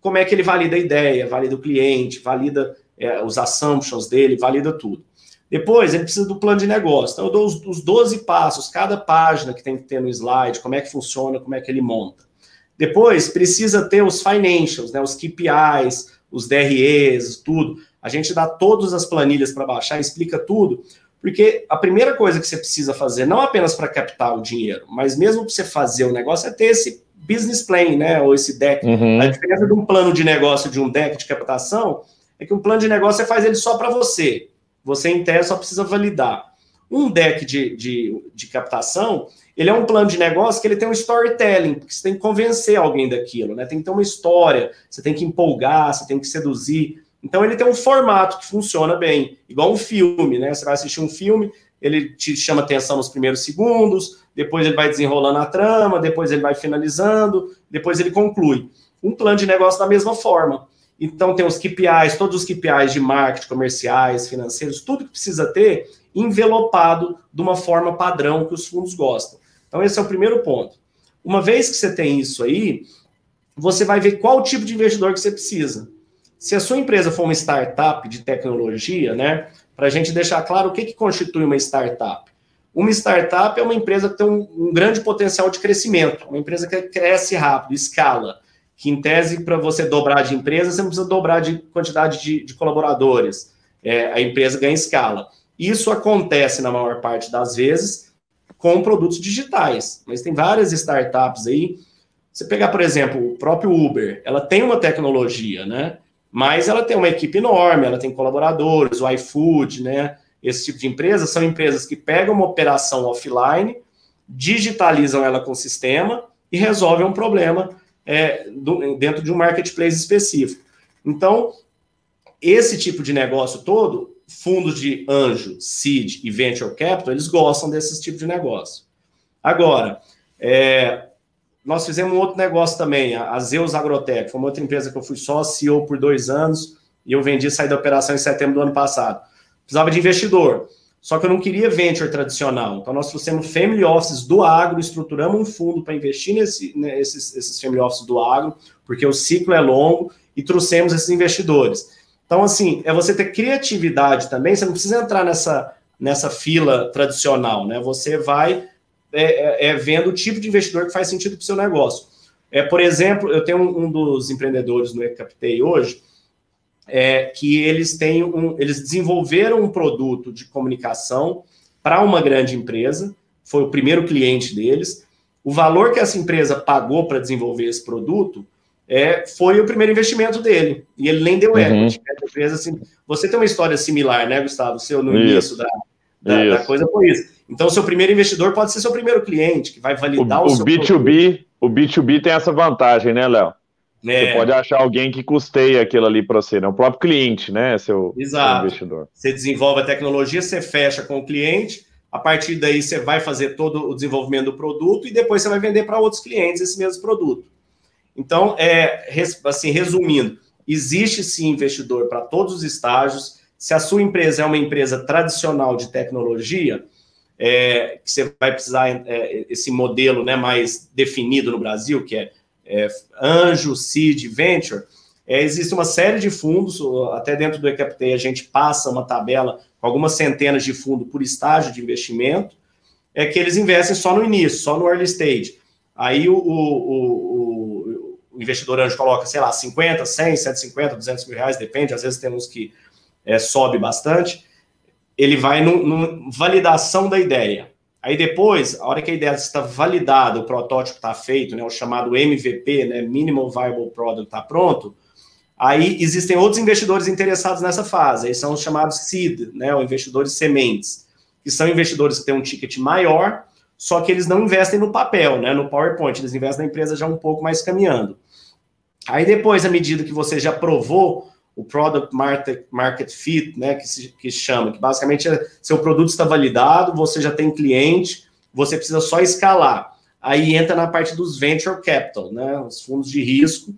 como é que ele valida a ideia, valida o cliente, valida os assumptions dele, valida tudo. Depois, ele precisa do plano de negócio. Então, eu dou os 12 passos, cada página que tem que ter no slide, como é que funciona, como é que ele monta. Depois, precisa ter os financials, né, os KPIs, os DREs, tudo. A gente dá todas as planilhas para baixar, explica tudo, porque a primeira coisa que você precisa fazer, não apenas para captar o dinheiro, mas mesmo para você fazer o negócio, é ter esse business plan, né, ou esse deck. A diferença de um plano de negócio de um deck de captação é que um plano de negócio você faz ele só para você. Você, em tese, só precisa validar. Um deck de captação, ele é um plano de negócio que ele tem um storytelling, porque você tem que convencer alguém daquilo, né? Tem que ter uma história, você tem que empolgar, você tem que seduzir. Então, ele tem um formato que funciona bem, igual um filme, né? Você vai assistir um filme, ele te chama atenção nos primeiros segundos, depois ele vai desenrolando a trama, depois ele vai finalizando, depois ele conclui. Um plano de negócio da mesma forma. Então, tem os KPIs, todos os KPIs de marketing, comerciais, financeiros, tudo que precisa ter envelopado de uma forma padrão que os fundos gostam. Então, esse é o primeiro ponto. Uma vez que você tem isso aí, você vai ver qual tipo de investidor que você precisa. Se a sua empresa for uma startup de tecnologia, né, para a gente deixar claro o que constitui uma startup. Uma startup é uma empresa que tem um grande potencial de crescimento, uma empresa que cresce rápido, escala, que em tese, para você dobrar de empresa, você não precisa dobrar de quantidade de colaboradores. A empresa ganha escala. Isso acontece, na maior parte das vezes, com produtos digitais. Mas tem várias startups aí. Você pegar, por exemplo, o próprio Uber, ela tem uma tecnologia, né? Mas ela tem uma equipe enorme, ela tem colaboradores, o iFood, né? Esse tipo de empresas são empresas que pegam uma operação offline, digitalizam ela com o sistema e resolvem um problema dentro de um marketplace específico. Então, esse tipo de negócio todo, fundos de anjo, seed e venture capital, eles gostam desse tipo de negócio. Agora, nós fizemos um outro negócio também, a Zeus Agrotech, foi uma outra empresa que eu fui só CEO por 2 anos, e eu vendi, saí da operação em setembro do ano passado. Precisava de investidor, só que eu não queria venture tradicional, então nós trouxemos family offices do agro, estruturamos um fundo para investir nesses family offices do agro, porque o ciclo é longo, e trouxemos esses investidores. Então, assim, você ter criatividade também, você não precisa entrar nessa fila tradicional, né? Você vai vendo o tipo de investidor que faz sentido para o seu negócio. Por exemplo, eu tenho um dos empreendedores no eCaptei hoje, que eles desenvolveram um produto de comunicação para uma grande empresa, foi o primeiro cliente deles. O valor que essa empresa pagou para desenvolver esse produto foi o primeiro investimento dele, e ele nem deu equity. A empresa, assim, você tem uma história similar, né, Gustavo? No início da coisa foi isso. Então, o seu primeiro investidor pode ser seu primeiro cliente, que vai validar o seu B2B, produto. O B2B tem essa vantagem, né, Léo? Você pode achar alguém que custeia aquilo ali para você, né? O próprio cliente, né? Seu investidor. Você desenvolve a tecnologia, você fecha com o cliente, a partir daí você vai fazer todo o desenvolvimento do produto e depois você vai vender para outros clientes esse mesmo produto. Então, assim, resumindo, existe sim investidor para todos os estágios. Se a sua empresa é uma empresa tradicional de tecnologia, que você vai precisar esse modelo, né, mais definido no Brasil, que é anjo, seed, venture, existe uma série de fundos, até dentro do eCapTech a gente passa uma tabela com algumas centenas de fundos por estágio de investimento, que eles investem só no início, só no early stage. Aí o investidor anjo coloca, sei lá, 50, 100, 150, 200 mil reais, depende, às vezes tem uns que sobe bastante, ele vai no validação da ideia. Aí depois, a hora que a ideia está validada, o protótipo está feito, né, o chamado MVP, né, Minimal Viable Product, está pronto, aí existem outros investidores interessados nessa fase, aí são os chamados seed, né, os investidores sementes, que são investidores que têm um ticket maior, só que eles não investem no papel, né, no PowerPoint, eles investem na empresa já um pouco mais caminhando. Aí depois, à medida que você já provou o Product Market Fit, né, que chama, que basicamente seu produto está validado, você já tem cliente, você precisa só escalar. Aí entra na parte dos Venture Capital, né, os fundos de risco,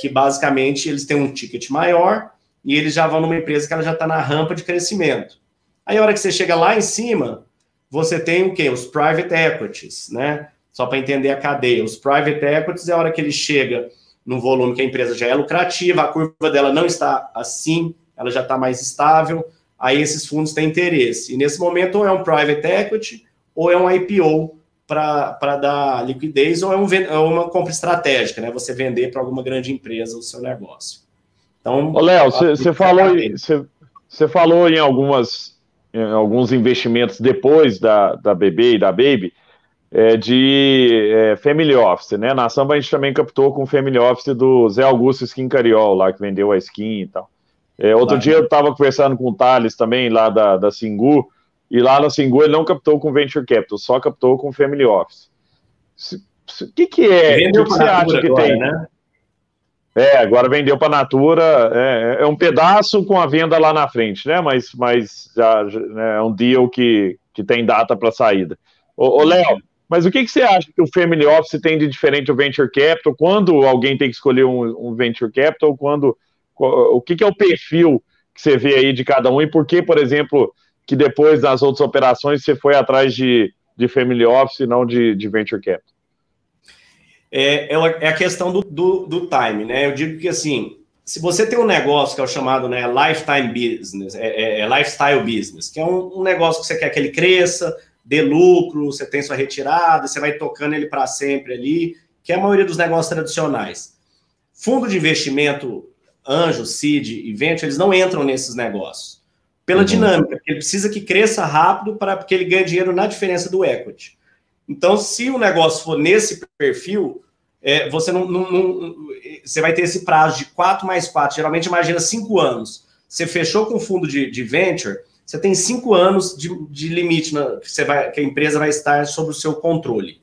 que basicamente eles têm um ticket maior e eles já vão numa empresa que ela já está na rampa de crescimento. Aí a hora que você chega lá em cima, você tem o quê? Os Private Equities, né, só para entender a cadeia. Os Private Equities é a hora que ele chega num volume que a empresa já é lucrativa, a curva dela não está assim, ela já está mais estável, aí esses fundos têm interesse. E nesse momento, ou é um private equity, ou é um IPO para dar liquidez, ou é uma compra estratégica, né? Você vender para alguma grande empresa o seu negócio. Então, Léo, você falou em alguns investimentos depois da BB e da Baby, de Family Office, né? Na Samba a gente também captou com o Family Office do Zé Augusto Skin Cariol, lá que vendeu a skin e tal. Outro dia eu estava conversando com o Thales também, lá da Singu, e lá na Singu ele não captou com Venture Capital, só captou com Family Office. O que é? O que você acha que tem? Né? Agora vendeu para a Natura, é um pedaço com a venda lá na frente, né? Mas já é um deal que tem data para saída. Ô Léo, mas o que você acha que o Family Office tem de diferente do Venture Capital? Quando alguém tem que escolher um Venture Capital? O que é o perfil que você vê aí de cada um? E por que, por exemplo, que depois das outras operações você foi atrás de Family Office e não de Venture Capital? É a questão do time, né? Eu digo que, assim, se você tem um negócio que é o chamado, né, lifetime business, lifestyle business, que é um negócio que você quer que ele cresça, dê lucro, você tem sua retirada, você vai tocando ele para sempre ali, que é a maioria dos negócios tradicionais. Fundo de investimento, anjo, seed e venture, eles não entram nesses negócios. Pela dinâmica, ele precisa que cresça rápido porque ele ganha dinheiro na diferença do equity. Então, se o negócio for nesse perfil, você vai ter esse prazo de 4 mais 4, geralmente imagina 5 anos. Você fechou com um fundo de venture, você tem 5 anos de limite que a empresa vai estar sob o seu controle.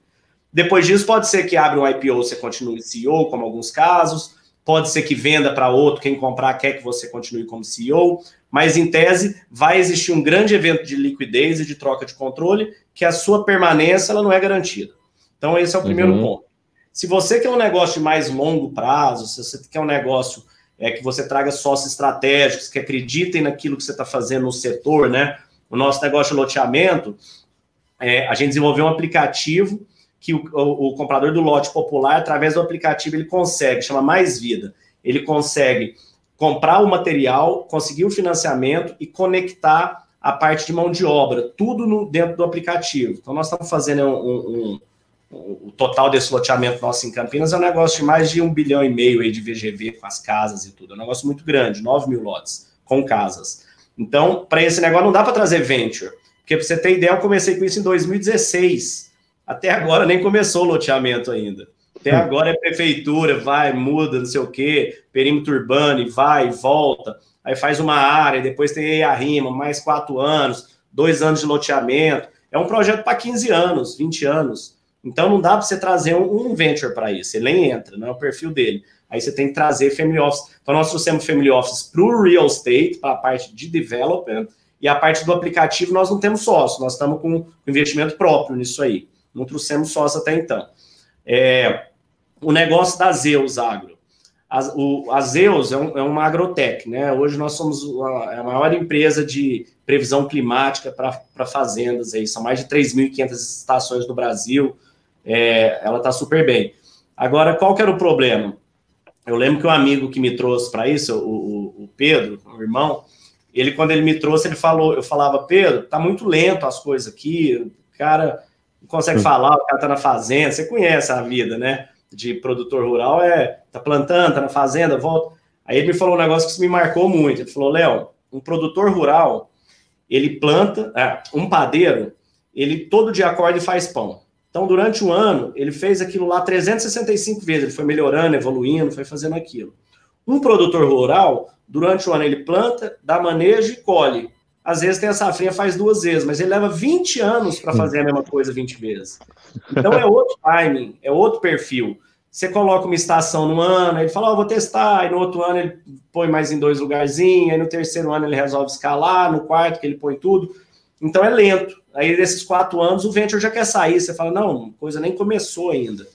Depois disso, pode ser que abra um IPO, você continue CEO, como alguns casos. Pode ser que venda para outro, quem comprar quer que você continue como CEO. Mas, em tese, vai existir um grande evento de liquidez e de troca de controle, que a sua permanência ela não é garantida. Então, esse é o primeiro ponto. Se você quer um negócio de mais longo prazo, se você quer um negócio que você traga sócios estratégicos, que acreditem naquilo que você está fazendo no setor, né? O nosso negócio de loteamento, a gente desenvolveu um aplicativo que o comprador do lote popular, através do aplicativo, ele consegue, chama Mais Vida, ele consegue comprar o material, conseguir o financiamento e conectar a parte de mão de obra, tudo dentro do aplicativo. Então, nós estamos fazendo o total desse loteamento nosso em Campinas é um negócio de mais de 1,5 bilhão aí de VGV com as casas e tudo. É um negócio muito grande, 9 mil lotes com casas. Então, para esse negócio não dá para trazer venture. Porque, para você ter ideia, eu comecei com isso em 2016. Até agora nem começou o loteamento ainda. Até agora é prefeitura, vai, muda, não sei o quê, perímetro urbano, e vai, e volta. Aí faz uma área, depois tem a rima, mais 4 anos, 2 anos de loteamento. É um projeto para 15 anos, 20 anos. Então não dá para você trazer um venture para isso. Ele nem entra, não é o perfil dele. Aí você tem que trazer family office. Então nós trouxemos family office para o real estate, para a parte de development, e a parte do aplicativo nós não temos sócio, nós estamos com investimento próprio nisso aí. Não trouxemos sócio até então. O negócio da Zeus Agro. A Zeus é uma agrotech, né? Hoje nós somos a maior empresa de previsão climática para fazendas aí. São mais de 3.500 estações no Brasil. Ela está super bem. Agora, qual que era o problema? Eu lembro que um amigo que me trouxe para isso, o Pedro, o irmão, quando ele me trouxe, eu falava, Pedro, tá muito lento as coisas aqui, o cara não consegue falar, o cara tá na fazenda, você conhece a vida, né? De produtor rural, tá plantando, tá na fazenda, volta. Aí ele me falou um negócio que isso me marcou muito. Ele falou, Léo, um produtor rural, ele planta, um padeiro, ele todo dia acorda e faz pão. Então, durante um ano, ele fez aquilo lá 365 vezes, ele foi melhorando, evoluindo, foi fazendo aquilo. Um produtor rural, durante o ano, ele planta, dá manejo e colhe. Às vezes tem a safrinha, faz 2 vezes, mas ele leva 20 anos para fazer a mesma coisa 20 vezes. Então é outro timing, é outro perfil. Você coloca uma estação no ano, ele fala, vou testar, aí no outro ano ele põe mais em 2 lugarzinhos, aí no terceiro ano ele resolve escalar, no quarto que ele põe tudo. Então é lento. Aí nesses 4 anos o venture já quer sair, você fala, não, a coisa nem começou ainda.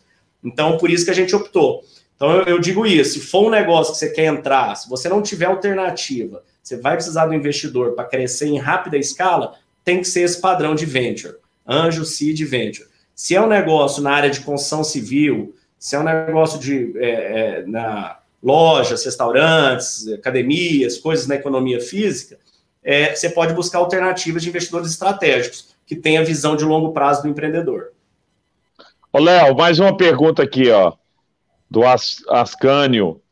Então por isso que a gente optou. Então eu digo isso, se for um negócio que você quer entrar, se você não tiver alternativa, você vai precisar do investidor para crescer em rápida escala, tem que ser esse padrão de venture, anjo, seed, venture. Se é um negócio na área de construção civil, se é um negócio na lojas, restaurantes, academias, coisas na economia física, você pode buscar alternativas de investidores estratégicos, que tenham a visão de longo prazo do empreendedor. Ô, Léo, mais uma pergunta aqui, ó, do Ascânio.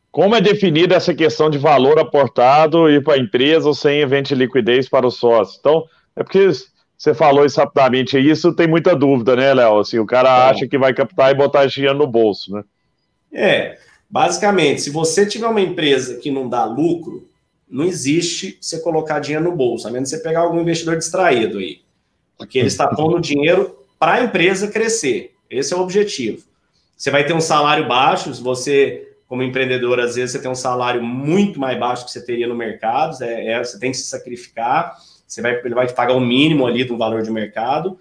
Como é definida essa questão de valor aportado e para a empresa ou sem evento de liquidez para o sócio? Então, é porque você falou isso rapidamente, e isso tem muita dúvida, né, Léo? Assim, o cara acha que vai captar e botar dinheiro no bolso, né? Basicamente, se você tiver uma empresa que não dá lucro, não existe você colocar dinheiro no bolso, a menos você pegar algum investidor distraído aí. Porque ele está pondo dinheiro para a empresa crescer. Esse é o objetivo. Você vai ter um salário baixo, se você, como empreendedor, às vezes você tem um salário muito mais baixo que você teria no mercado, você tem que se sacrificar, ele vai te pagar o mínimo ali do valor de mercado,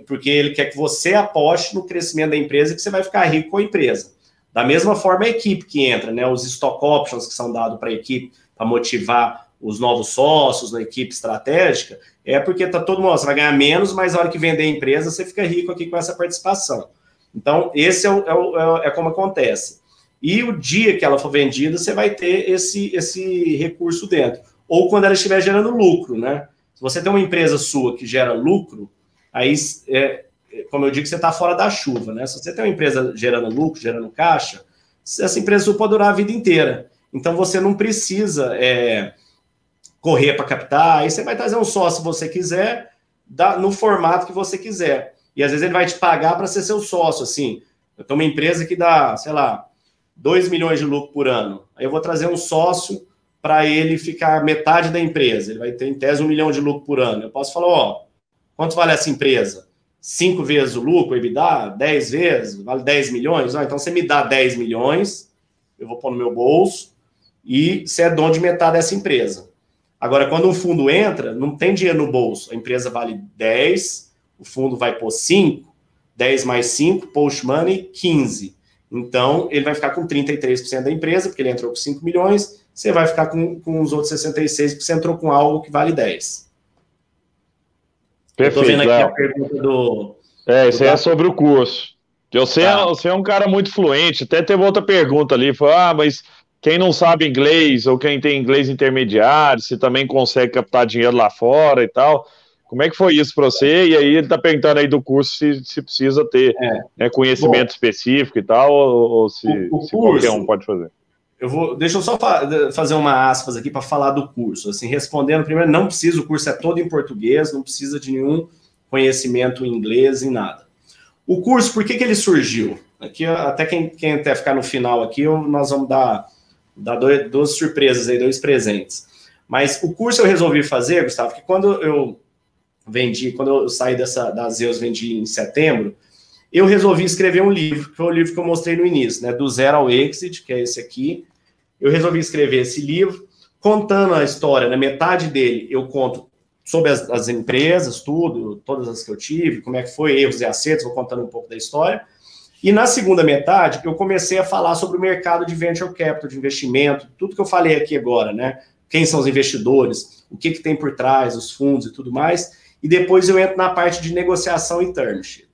porque ele quer que você aposte no crescimento da empresa e que você vai ficar rico com a empresa. Da mesma forma, a equipe que entra, né, os stock options que são dados para a equipe para motivar os novos sócios na equipe estratégica, porque tá todo mundo, você vai ganhar menos, mas na hora que vender a empresa, você fica rico aqui com essa participação. Então, esse é como acontece. E o dia que ela for vendida, você vai ter esse recurso dentro. Ou quando ela estiver gerando lucro, né? Se você tem uma empresa sua que gera lucro, aí, como eu digo, você está fora da chuva, né? Se você tem uma empresa gerando lucro, gerando caixa, essa empresa sua pode durar a vida inteira. Então, você não precisa correr para captar, aí você vai trazer um sócio se você quiser, no formato que você quiser. E às vezes ele vai te pagar para ser seu sócio, assim. Eu tenho uma empresa que dá, sei lá, 2 milhões de lucro por ano. Aí eu vou trazer um sócio para ele ficar metade da empresa. Ele vai ter, em tese, 1 milhão de lucro por ano. Eu posso falar, quanto vale essa empresa? 5 vezes o lucro, EBITDA? 10 vezes? Vale 10 milhões? Então você me dá 10 milhões, eu vou pôr no meu bolso, e você é dono de metade dessa empresa. Agora, quando um fundo entra, não tem dinheiro no bolso. A empresa vale 10, o fundo vai pôr 5, 10 mais 5, post money, 15. Então, ele vai ficar com 33% da empresa, porque ele entrou com 5 milhões, você vai ficar com os outros 66%, porque você entrou com algo que vale 10. Perfeito, eu tô vendo aqui a pergunta do... isso aí é sobre o curso. Você é um cara muito fluente, até teve outra pergunta ali, foi, mas quem não sabe inglês, ou quem tem inglês intermediário, se também consegue captar dinheiro lá fora e tal. Como é que foi isso para você? E aí ele está perguntando aí do curso se precisa ter conhecimento específico e tal, ou se curso, qualquer um pode fazer. Deixa eu só fazer uma aspas aqui para falar do curso. Assim, respondendo primeiro, não precisa, o curso é todo em português, não precisa de nenhum conhecimento em inglês, em nada. O curso, por que ele surgiu? Aqui, até quem até ficar no final aqui, nós vamos dar duas surpresas aí, 2 presentes. Mas o curso eu resolvi fazer, Gustavo, porque quando eu saí da Zeus, vendi em setembro, eu resolvi escrever um livro, que foi o livro que eu mostrei no início, né, do Zero ao Exit, que é esse aqui. Eu resolvi escrever esse livro, contando a história, na metade dele eu conto sobre as empresas, todas as que eu tive, como é que foi, erros e acertos, vou contando um pouco da história. E na segunda metade, eu comecei a falar sobre o mercado de venture capital, de investimento, tudo que eu falei aqui agora, né? Quem são os investidores, o que tem por trás, os fundos e tudo mais. E depois eu entro na parte de negociação e term sheet.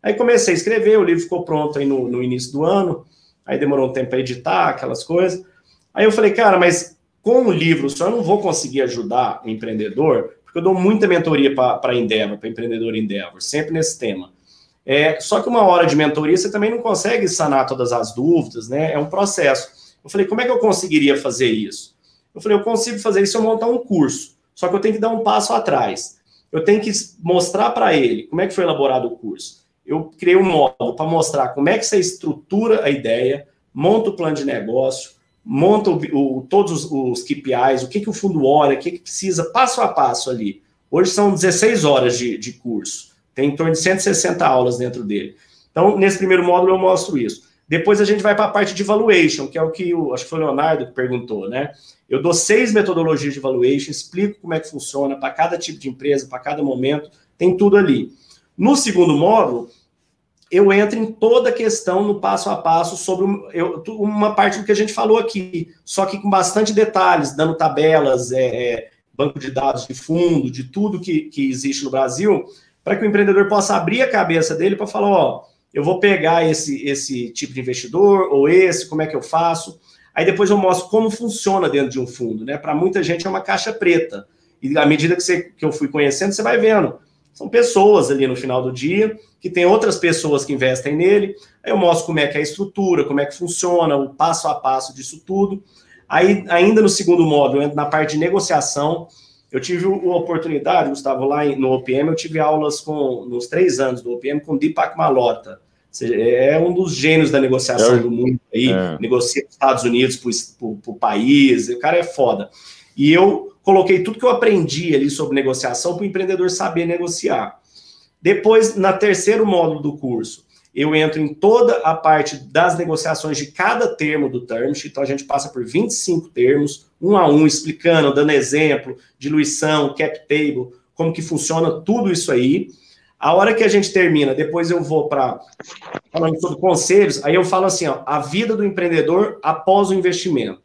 Aí comecei a escrever, o livro ficou pronto aí no início do ano, aí demorou um tempo para editar, aquelas coisas. Aí eu falei, cara, mas com o livro só eu não vou conseguir ajudar o empreendedor, porque eu dou muita mentoria para Endeavor, para empreendedor Endeavor, sempre nesse tema. Só que uma hora de mentoria você também não consegue sanar todas as dúvidas, né? É um processo. Eu falei, como é que eu conseguiria fazer isso? Eu falei, eu consigo fazer isso se eu montar um curso, só que eu tenho que dar um passo atrás. Eu tenho que mostrar para ele como é que foi elaborado o curso. Eu criei um módulo para mostrar como é que você estrutura a ideia, monta o plano de negócio, monta todos os KPIs, o que o fundo olha, o que precisa, passo a passo ali. Hoje são 16 horas de curso, tem em torno de 160 aulas dentro dele. Então, nesse primeiro módulo eu mostro isso. Depois a gente vai para a parte de valuation, que é o que acho que foi o Leonardo que perguntou, né? Eu dou 6 metodologias de valuation, explico como é que funciona para cada tipo de empresa, para cada momento, tem tudo ali. No segundo módulo, eu entro em toda a questão no passo a passo sobre uma parte do que a gente falou aqui, só que com bastante detalhes, dando tabelas, banco de dados de fundo, de tudo que existe no Brasil, para que o empreendedor possa abrir a cabeça dele para falar, ó, eu vou pegar esse tipo de investidor, ou como é que eu faço? Aí depois eu mostro como funciona dentro de um fundo, né? Para muita gente é uma caixa preta. E à medida que eu fui conhecendo, você vai vendo. São pessoas ali no final do dia, que tem outras pessoas que investem nele. Aí eu mostro como é que é a estrutura, como é que funciona, o passo a passo disso tudo. Aí, ainda no segundo módulo, eu entro na parte de negociação. Eu tive a oportunidade, Gustavo, lá no OPM, eu tive aulas nos 3 anos do OPM com Deepak Malhotra. É um dos gênios da negociação do mundo aí, negocia com os Estados Unidos para o país, o cara é foda. E eu coloquei tudo que eu aprendi ali sobre negociação para o empreendedor saber negociar. Depois, no terceiro módulo do curso, eu entro em toda a parte das negociações de cada termo do term sheet, então a gente passa por 25 termos, um a um, explicando, dando exemplo, diluição, cap table, como que funciona tudo isso aí. A hora que a gente termina, depois eu vou falando sobre conselhos, aí eu falo assim, ó, a vida do empreendedor após o investimento.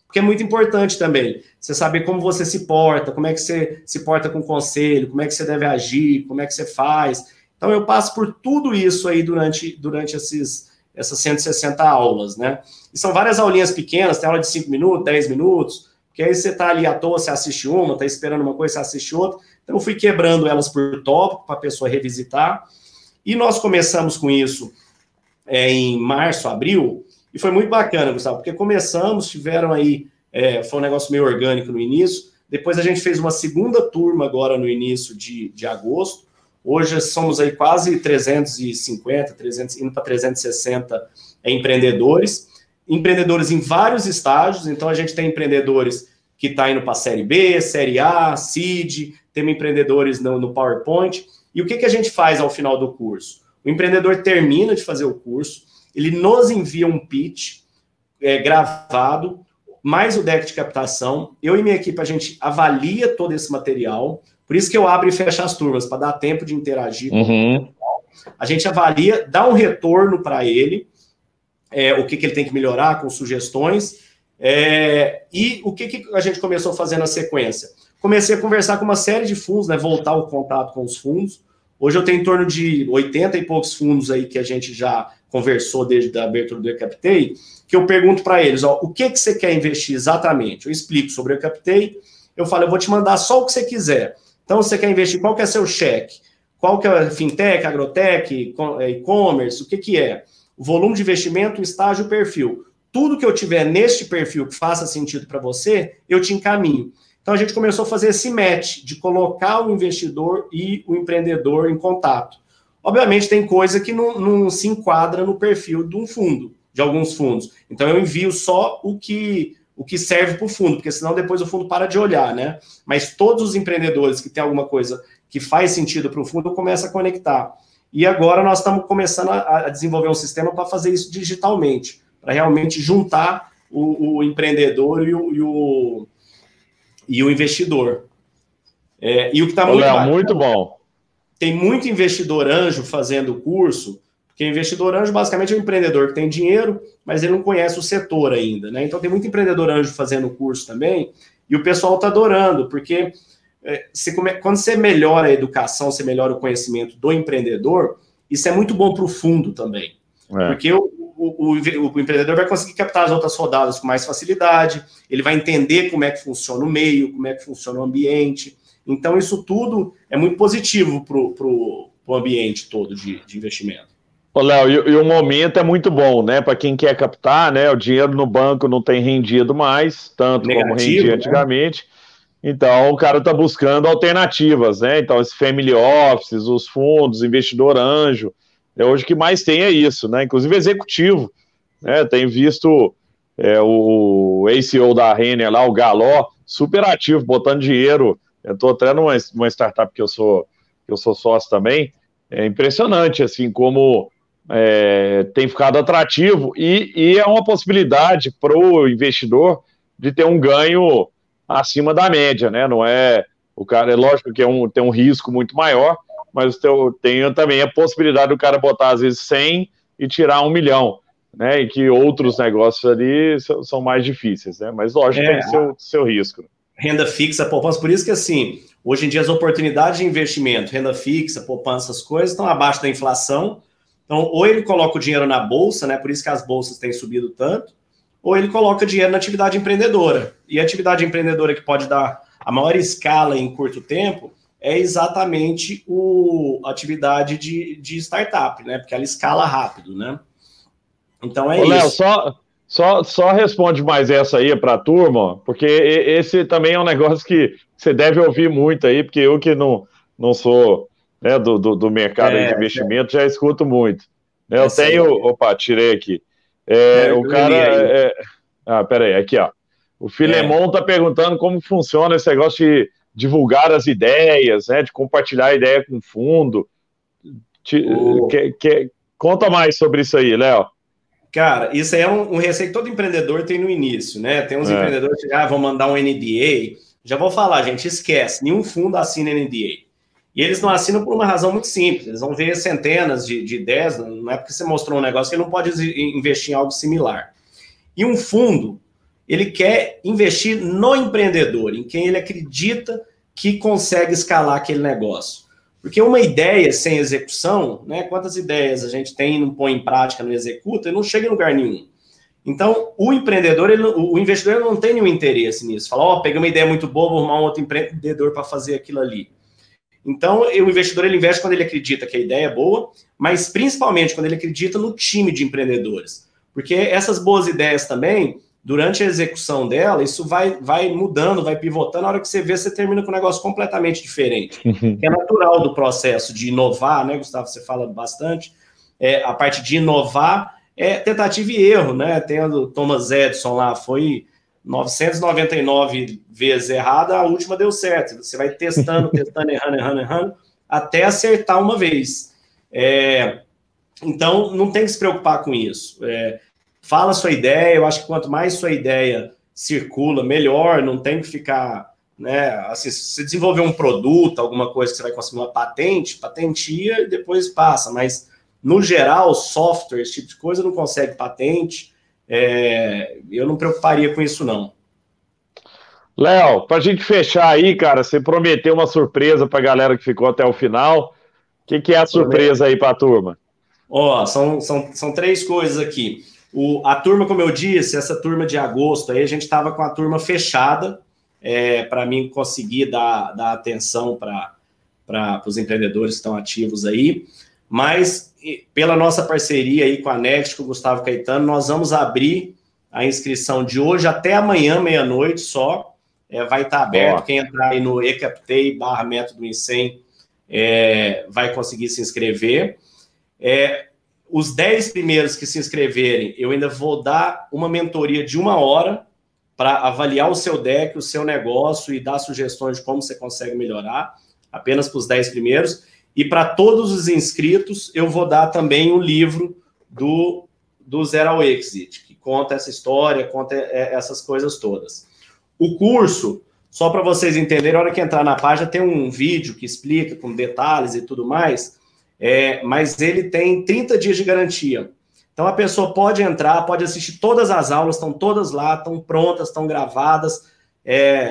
Porque é muito importante também, você saber como você se porta, como é que você se porta com o conselho, como é que você deve agir, como é que você faz. Então eu passo por tudo isso aí durante essas 160 aulas, né? E são várias aulinhas pequenas, tem aula de 5 minutos, 10 minutos, porque aí você está ali à toa, você assiste uma, está esperando uma coisa, você assiste outra. Então, eu fui quebrando elas por tópico para a pessoa revisitar. E nós começamos com isso em março, abril, e foi muito bacana, Gustavo, porque tiveram aí, foi um negócio meio orgânico no início, depois a gente fez uma segunda turma agora no início de agosto, hoje somos aí quase 350, indo para 360 empreendedores em vários estágios, então a gente tem empreendedores que estão indo para a Série B, Série A, Seed, temos empreendedores no PowerPoint. E o que a gente faz ao final do curso? O empreendedor termina de fazer o curso, ele nos envia um pitch gravado, mais o deck de captação. Eu e minha equipe, a gente avalia todo esse material, por isso que eu abro e fecho as turmas, para dar tempo de interagir com o material. A gente avalia, dá um retorno para ele, o que ele tem que melhorar, com sugestões. E o que a gente começou a fazer na sequência? Comecei a conversar com uma série de fundos, né, voltar o contato com os fundos. Hoje eu tenho em torno de 80 e poucos fundos aí que a gente já conversou desde a abertura do eCaptei, que eu pergunto para eles, ó, o que você quer investir exatamente? Eu explico sobre o eCaptei, eu falo, eu vou te mandar só o que você quiser. Então, você quer investir, qual que é seu cheque? Qual que é fintech, agrotech, e-commerce, o que que é? O volume de investimento, o estágio, o perfil. Tudo que eu tiver neste perfil que faça sentido para você, eu te encaminho. Então, a gente começou a fazer esse match de colocar o investidor e o empreendedor em contato. Obviamente, tem coisa que não se enquadra no perfil de um fundo, de alguns fundos. Então, eu envio só o que serve para o fundo, porque senão depois o fundo para de olhar, né? Mas todos os empreendedores que têm alguma coisa que faz sentido para o fundo, eu começo a conectar. E agora nós estamos começando a desenvolver um sistema para fazer isso digitalmente, para realmente juntar o empreendedor e o investidor. E o que está muito Léo, bacana, muito bom. Tem muito investidor anjo fazendo o curso, porque investidor anjo basicamente é um empreendedor que tem dinheiro, mas ele não conhece o setor ainda, né? Então tem muito empreendedor anjo fazendo o curso também, e o pessoal está adorando, porque quando você melhora a educação, você melhora o conhecimento do empreendedor, isso é muito bom para o fundo também. Porque o empreendedor vai conseguir captar as outras rodadas com mais facilidade, ele vai entender como é que funciona o meio, como é que funciona o ambiente. Então, isso tudo é muito positivo para o ambiente todo de investimento. Ô, Léo, e o momento é muito bom, né? Para quem quer captar, né? O dinheiro no banco não tem rendido mais, tanto negativo, como rendia antigamente. Né? Então, o cara está buscando alternativas, né? Então, esse family offices, os fundos, investidor anjo, hoje o que mais tem é isso, né? Inclusive executivo, né? Tenho visto o ACO da Renner lá, o Galó, super ativo, botando dinheiro. Eu estou até numa startup que eu sou sócio também. É impressionante, assim, como tem ficado atrativo e é uma possibilidade para o investidor de ter um ganho acima da média, né? Não é o cara, é lógico que tem um risco muito maior, mas tem também a possibilidade do cara botar às vezes 100 e tirar 1 milhão, né? E que outros negócios ali são mais difíceis, né? Mas lógico que tem seu risco. Renda fixa, poupança, por isso que assim, hoje em dia as oportunidades de investimento, renda fixa, poupança, essas coisas estão abaixo da inflação. Então, ou ele coloca o dinheiro na bolsa, né? Por isso que as bolsas têm subido tanto, ou ele coloca dinheiro na atividade empreendedora. E a atividade empreendedora que pode dar a maior escala em curto tempo é exatamente a atividade de startup, né? Porque ela escala rápido, né? Então é isso. Léo, só responde mais essa aí para a turma, porque esse também é um negócio que você deve ouvir muito aí, porque eu que não sou, né, do mercado de investimento, já escuto muito. Eu tenho... Opa, tirei aqui. O cara... peraí, aqui, ó. O Filemon está perguntando como funciona esse negócio de divulgar as ideias, né, de compartilhar a ideia com o fundo. Conta mais sobre isso aí, Léo. Cara, isso aí é um receio que todo empreendedor tem no início, né? Tem uns empreendedores que vão mandar um NDA. Já vou falar, gente, esquece. Nenhum fundo assina NDA. E eles não assinam por uma razão muito simples. Eles vão ver centenas de ideias. Não é porque você mostrou um negócio que ele não pode investir em algo similar. E um fundo, ele quer investir no empreendedor, em quem ele acredita que consegue escalar aquele negócio. Porque uma ideia sem execução, né? Quantas ideias a gente tem e não põe em prática, não executa, e não chega em lugar nenhum. Então, o empreendedor, o investidor não tem nenhum interesse nisso. Fala, peguei uma ideia muito boa, vou arrumar um outro empreendedor para fazer aquilo ali. Então, o investidor ele investe quando ele acredita que a ideia é boa, mas principalmente quando ele acredita no time de empreendedores. Porque essas boas ideias também, durante a execução dela, isso vai mudando, vai pivotando. Na hora que você vê, você termina com um negócio completamente diferente. Que é natural do processo de inovar, né, Gustavo? Você fala bastante. A parte de inovar é tentativa e erro, né? Tem o Thomas Edison lá, foi 999 vezes errada, a última deu certo. Você vai testando, errando, até acertar uma vez. Então, não tem que se preocupar com isso. Fala a sua ideia, eu acho que quanto mais sua ideia circula, melhor, não tem que ficar, né, assim, se você desenvolver um produto, alguma coisa que você vai conseguir uma patente, patentia e depois passa, mas, no geral, software, esse tipo de coisa, não consegue patente, eu não me preocuparia com isso, não. Léo, para a gente fechar aí, cara, você prometeu uma surpresa para a galera que ficou até o final, o que é a surpresa aí para a turma? São 3 coisas aqui. A turma, como eu disse, essa turma de agosto, aí a gente estava com a turma fechada, para mim conseguir dar atenção para os empreendedores que estão ativos aí, mas pela nossa parceria aí com a Next, com o Gustavo Caetano, nós vamos abrir a inscrição de hoje até amanhã, meia-noite só, vai estar aberto, quem entrar aí no eCaptei/método Incem vai conseguir se inscrever. Os 10 primeiros que se inscreverem, eu ainda vou dar uma mentoria de 1 hora para avaliar o seu deck, o seu negócio e dar sugestões de como você consegue melhorar, apenas para os 10 primeiros. E para todos os inscritos, eu vou dar também o livro do Zero ao Exit, que conta essa história, conta essas coisas todas. O curso, só para vocês entenderem, a hora que entrar na página, tem um vídeo que explica com detalhes e tudo mais, mas ele tem 30 dias de garantia. Então, a pessoa pode entrar, pode assistir todas as aulas, estão todas lá, estão prontas, estão gravadas.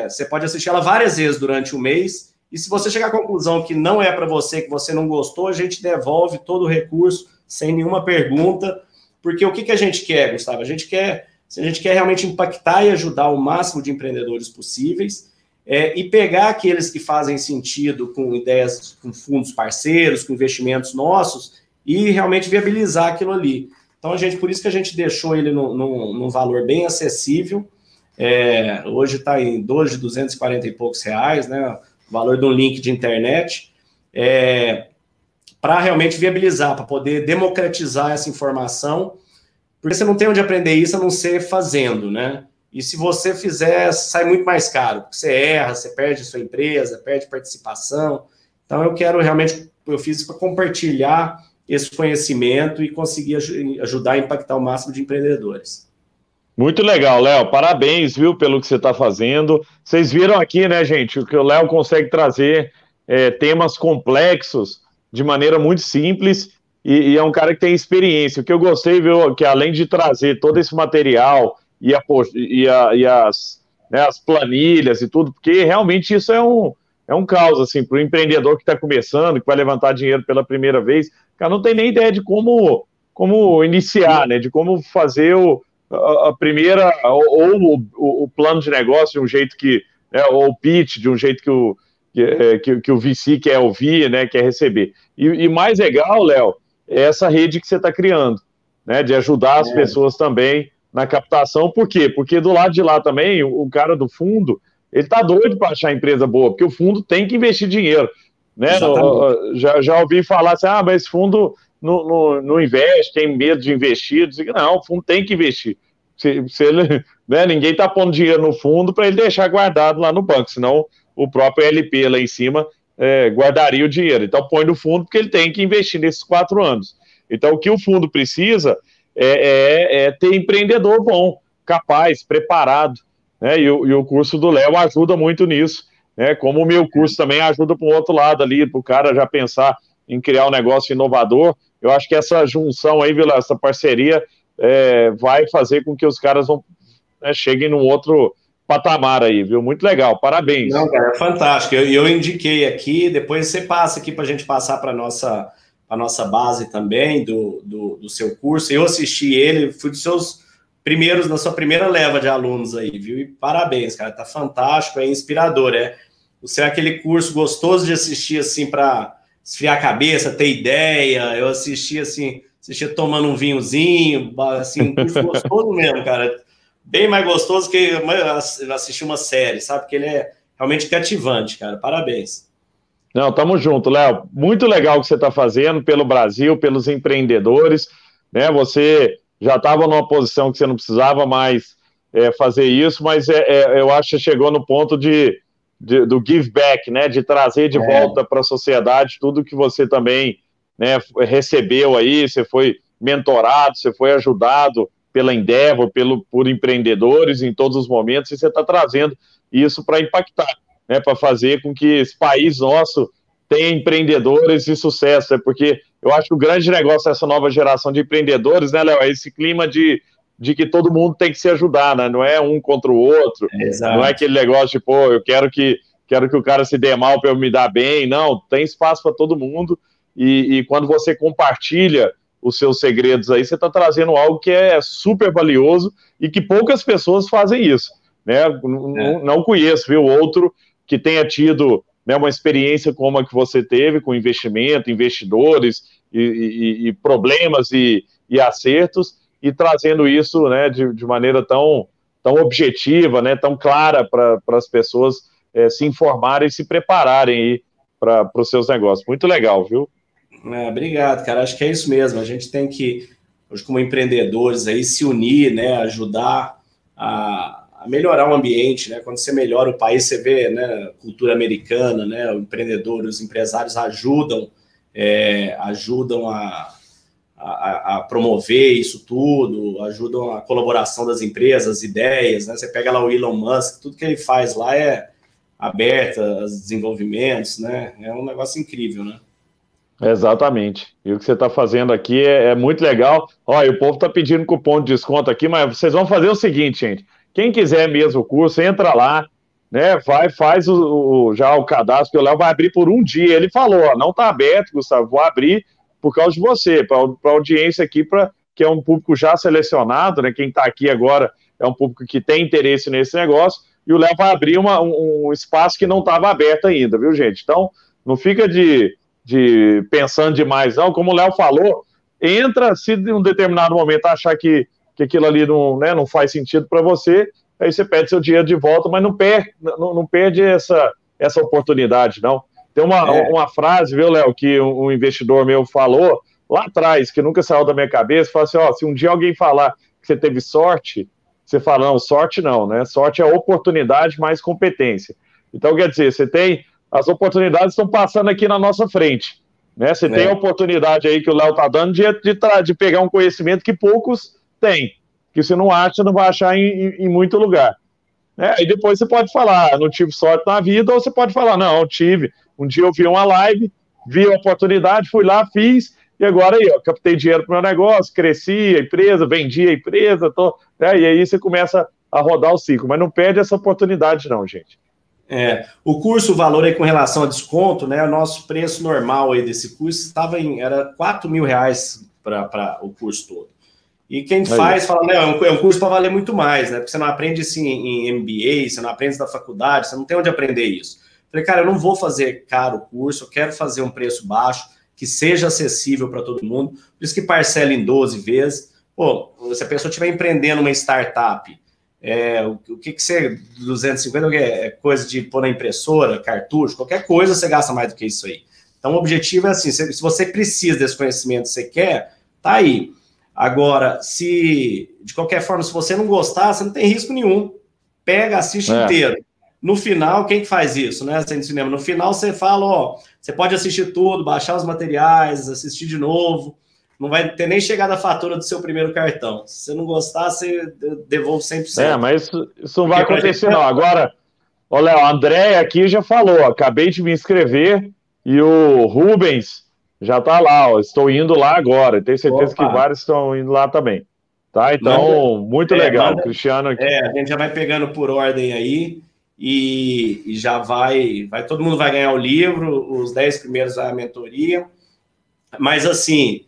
Você pode assistir ela várias vezes durante o mês. E se você chegar à conclusão que não é para você, que você não gostou, a gente devolve todo o recurso, sem nenhuma pergunta. Porque o que a gente quer, Gustavo? A gente quer realmente impactar e ajudar o máximo de empreendedores possíveis e pegar aqueles que fazem sentido com ideias, com fundos parceiros, com investimentos nossos e realmente viabilizar aquilo ali. Então, por isso que a gente deixou ele num valor bem acessível. Hoje está em 240 e poucos reais, né? O valor de um link de internet, para realmente viabilizar, para poder democratizar essa informação, porque você não tem onde aprender isso a não ser fazendo, né? E se você fizer, sai muito mais caro, porque você erra, você perde a sua empresa, perde participação. Então, eu fiz isso para compartilhar esse conhecimento e conseguir ajudar a impactar o máximo de empreendedores. Muito legal, Léo. Parabéns, viu, pelo que você está fazendo. Vocês viram aqui, né, gente, o que o Léo consegue trazer temas complexos de maneira muito simples e é um cara que tem experiência. O que eu gostei, viu, que além de trazer todo esse material e as planilhas e tudo, porque realmente isso é um caos, assim, para o empreendedor que está começando, que vai levantar dinheiro pela primeira vez, o cara não tem nem ideia de como iniciar, né, de como fazer a primeira, ou o plano de negócio de um jeito que, ou o pitch de um jeito que o VC quer ouvir, né, quer receber. E mais legal, Léo, é essa rede que você está criando, né, de ajudar as pessoas também na captação. Por quê? Porque do lado de lá também, o cara do fundo, ele tá doido para achar empresa boa, porque o fundo tem que investir dinheiro, né? Já ouvi falar assim, mas esse fundo não investe, tem medo de investir. Não, o fundo tem que investir. Se ele, né, ninguém está pondo dinheiro no fundo para ele deixar guardado lá no banco, senão o próprio LP lá em cima guardaria o dinheiro. Então põe no fundo porque ele tem que investir nesses 4 anos. Então o que o fundo precisa é ter empreendedor bom, capaz, preparado, né? E o curso do Léo ajuda muito nisso, né? Como o meu curso também ajuda para o outro lado ali, para o cara já pensar em criar um negócio inovador. Eu acho que essa junção aí, essa parceria, vai fazer com que os caras cheguem num outro patamar aí, viu? Muito legal, parabéns. Não, cara, é fantástico. Eu indiquei aqui, depois você passa aqui para a gente passar para a nossa base também do seu curso. Eu assisti ele, fui dos seus primeiros, na sua primeira leva de alunos aí, viu? E parabéns, cara, tá fantástico, é inspirador, Você é aquele curso gostoso de assistir, assim, para esfriar a cabeça, ter ideia. Eu assistia tomando um vinhozinho, assim, um curso gostoso mesmo, cara. Bem mais gostoso que assistir uma série, sabe? Porque ele é realmente cativante, cara. Parabéns. Não, tamo junto, Léo. Muito legal o que você está fazendo pelo Brasil, pelos empreendedores, né? Você já estava numa posição que você não precisava mais fazer isso, mas eu acho que chegou no ponto do give back, né? De trazer de volta para a sociedade tudo que você também, né, recebeu aí. Você foi mentorado, você foi ajudado pela Endeavor, por empreendedores em todos os momentos, e você está trazendo isso para impactar, né, para fazer com que esse país nosso tenha empreendedores de sucesso, porque eu acho que o grande negócio dessa nova geração de empreendedores, né, Léo, é esse clima de que todo mundo tem que se ajudar, né, não é um contra o outro, não é aquele negócio de, eu quero que o cara se dê mal para eu me dar bem, não, tem espaço para todo mundo, e quando você compartilha os seus segredos aí, você está trazendo algo que é super valioso e que poucas pessoas fazem isso. né? Não conheço, viu, outro que tenha tido, né, uma experiência como a que você teve, com investimento, investidores e problemas e acertos, e trazendo isso, né, de maneira tão objetiva, né, tão clara para as pessoas se informarem e se prepararem para os seus negócios. Muito legal, viu? Obrigado, cara. Acho que é isso mesmo. A gente tem que, hoje, como empreendedores, aí, se unir, né, ajudar a melhorar o ambiente, né? Quando você melhora o país, você vê, né, cultura americana, né, o empreendedor, os empresários ajudam a promover isso tudo, ajudam a colaboração das empresas, ideias, né? Você pega lá o Elon Musk, tudo que ele faz lá é aberto aos desenvolvimentos, né? É um negócio incrível, né? Exatamente. E o que você está fazendo aqui é muito legal. Olha, o povo está pedindo cupom de desconto aqui, mas vocês vão fazer o seguinte, gente. Quem quiser mesmo o curso, entra lá, né? Faz já o cadastro, que o Léo vai abrir por um dia. Ele falou, ó, não está aberto, Gustavo, vou abrir por causa de você, para a audiência aqui, que é um público já selecionado, né? Quem está aqui agora é um público que tem interesse nesse negócio, e o Léo vai abrir um espaço que não estava aberto ainda, viu, gente? Então, não fica pensando demais, não. Como o Léo falou, entra, se em um determinado momento achar que aquilo ali não faz sentido para você, aí você pede seu dinheiro de volta, mas não perde essa oportunidade, não. Tem uma frase, viu, Léo, que um investidor meu falou lá atrás, que nunca saiu da minha cabeça, fala assim, ó, se um dia alguém falar que você teve sorte, você fala, não, sorte não, né? Sorte é oportunidade mais competência. Então, quer dizer, as oportunidades estão passando aqui na nossa frente, né? Você tem a oportunidade aí que o Léo está dando de pegar um conhecimento que poucos têm, que você não acha, não vai achar em muito lugar. E depois você pode falar, não tive sorte na vida, ou você pode falar, não, tive. Um dia eu vi uma live, vi a oportunidade, fui lá, fiz, e agora aí, ó, captei dinheiro para o meu negócio, cresci a empresa, vendi a empresa, e aí você começa a rodar o ciclo, mas não perde essa oportunidade não, gente. O curso, o valor aí com relação a desconto, né? O nosso preço normal aí desse curso era R$4.000 para o curso todo. E quem faz fala, não, é um curso para valer muito mais, né? Porque você não aprende isso em MBA, você não aprende isso na faculdade, você não tem onde aprender isso. Falei, cara, eu não vou fazer caro o curso, eu quero fazer um preço baixo, que seja acessível para todo mundo, por isso que parcela em 12 vezes. Pô, se a pessoa estiver empreendendo uma startup, o que você, 250, é coisa de pôr na impressora, cartucho, qualquer coisa você gasta mais do que isso aí. Então o objetivo é assim, se você precisa desse conhecimento, você quer, tá aí. Agora, de qualquer forma, se você não gostar, você não tem risco nenhum. Pega, assiste inteiro. No final, quem que faz isso, né? No cinema, no final você fala, ó, você pode assistir tudo, baixar os materiais, assistir de novo, não vai ter nem chegado a fatura do seu primeiro cartão. Se você não gostar, você devolve 100%. Mas isso não vai acontecer, não. Agora, olha, o André aqui já falou, acabei de me inscrever, e o Rubens já está lá, ó, estou indo lá agora. Tenho certeza que vários estão indo lá também. Tá? Então, muito legal. Cristiano aqui. A gente já vai pegando por ordem aí, e já todo mundo vai ganhar o livro, os 10 primeiros a mentoria. Mas, assim,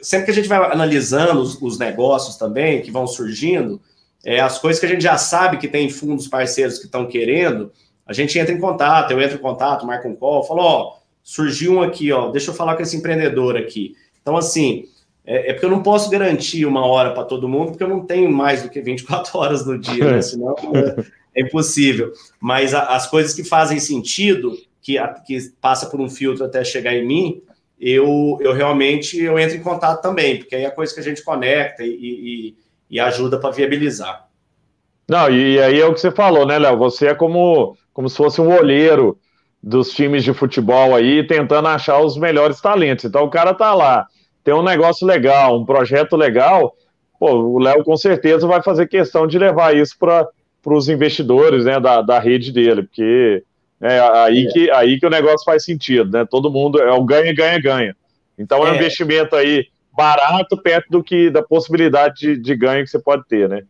sempre que a gente vai analisando os negócios também, que vão surgindo, as coisas que a gente já sabe que tem fundos parceiros que estão querendo, a gente entra em contato, eu entro em contato, marco um call, falo, ó, surgiu um aqui, ó, deixa eu falar com esse empreendedor aqui. Então, assim, porque eu não posso garantir uma hora para todo mundo, porque eu não tenho mais do que 24 horas no dia, né? Senão é impossível. Mas as coisas que fazem sentido, que passa por um filtro até chegar em mim, eu realmente entro em contato também, porque aí é coisa que a gente conecta e ajuda para viabilizar. Não, e aí é o que você falou, né, Léo? Você é como se fosse um olheiro dos times de futebol aí, tentando achar os melhores talentos. Então o cara tá lá, tem um negócio legal, um projeto legal, pô, o Léo com certeza vai fazer questão de levar isso para os investidores, né, da rede dele, porque aí que o negócio faz sentido, né? Todo mundo é o ganha, ganha, ganha. Então é um investimento aí barato perto da possibilidade de ganho que você pode ter, né?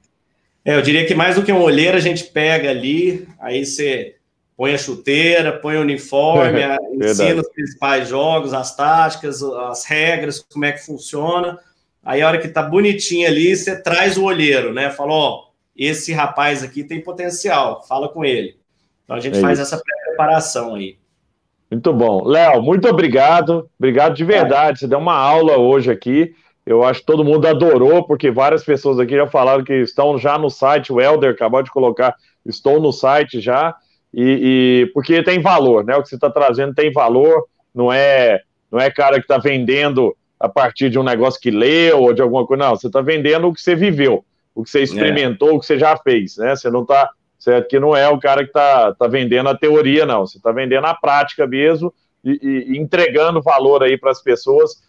Eu diria que mais do que um olheiro, a gente pega ali, aí você põe a chuteira, põe o uniforme, ensina os principais jogos, as táticas, as regras, como é que funciona. Aí a hora que tá bonitinho ali, você traz o olheiro, né? Fala, ó, esse rapaz aqui tem potencial, fala com ele. Então a gente faz essa preparação aí. Muito bom. Léo, muito obrigado. Obrigado de verdade. Você deu uma aula hoje aqui. Eu acho que todo mundo adorou, porque várias pessoas aqui já falaram que estão já no site. O Helder acabou de colocar, estou no site já. Porque tem valor, né? O que você está trazendo tem valor. Não é cara que está vendendo a partir de um negócio que leu ou de alguma coisa. Não, você está vendendo o que você viveu, o que você experimentou, o que você já fez, né? Você não está... Você aqui não é o cara que está vendendo a teoria, não. Você está vendendo a prática mesmo e entregando valor aí para as pessoas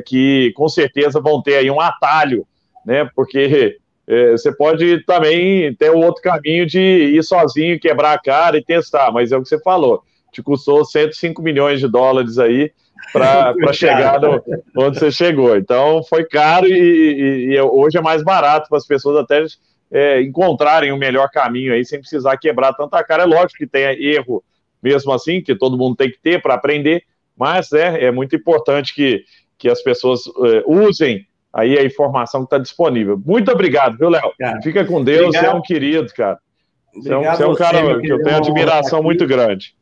que com certeza vão ter aí um atalho, né? Porque você pode também ter o outro caminho de ir sozinho, quebrar a cara e testar, mas é o que você falou. Te custou 105 milhões de dólares aí para chegar onde você chegou. Então foi caro e hoje é mais barato para as pessoas até encontrarem o melhor caminho aí, sem precisar quebrar tanta cara. É lógico que tem erro mesmo assim, que todo mundo tem que ter para aprender, mas é muito importante que as pessoas usem aí a informação que está disponível. Muito obrigado, viu, Léo? Fica com Deus, obrigado. Você é um querido, cara. Você é um cara que eu tenho admiração muito grande.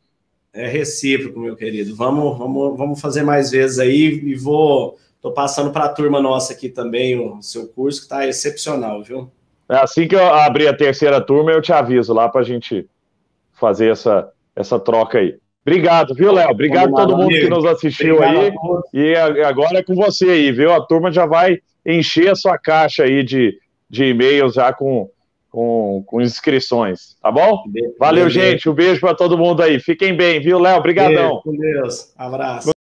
É recíproco, meu querido. Vamos fazer mais vezes aí e estou passando para a turma nossa aqui também o seu curso, que está excepcional, viu? Assim que eu abrir a terceira turma, eu te aviso lá para a gente fazer essa troca aí. Obrigado, viu, Léo? Obrigado a todo mundo que nos assistiu aí. E agora é com você aí, viu? A turma já vai encher a sua caixa aí de e-mails já com inscrições, tá bom? Valeu, gente. Um beijo para todo mundo aí. Fiquem bem, viu, Léo? Obrigadão. Com Deus. Abraço.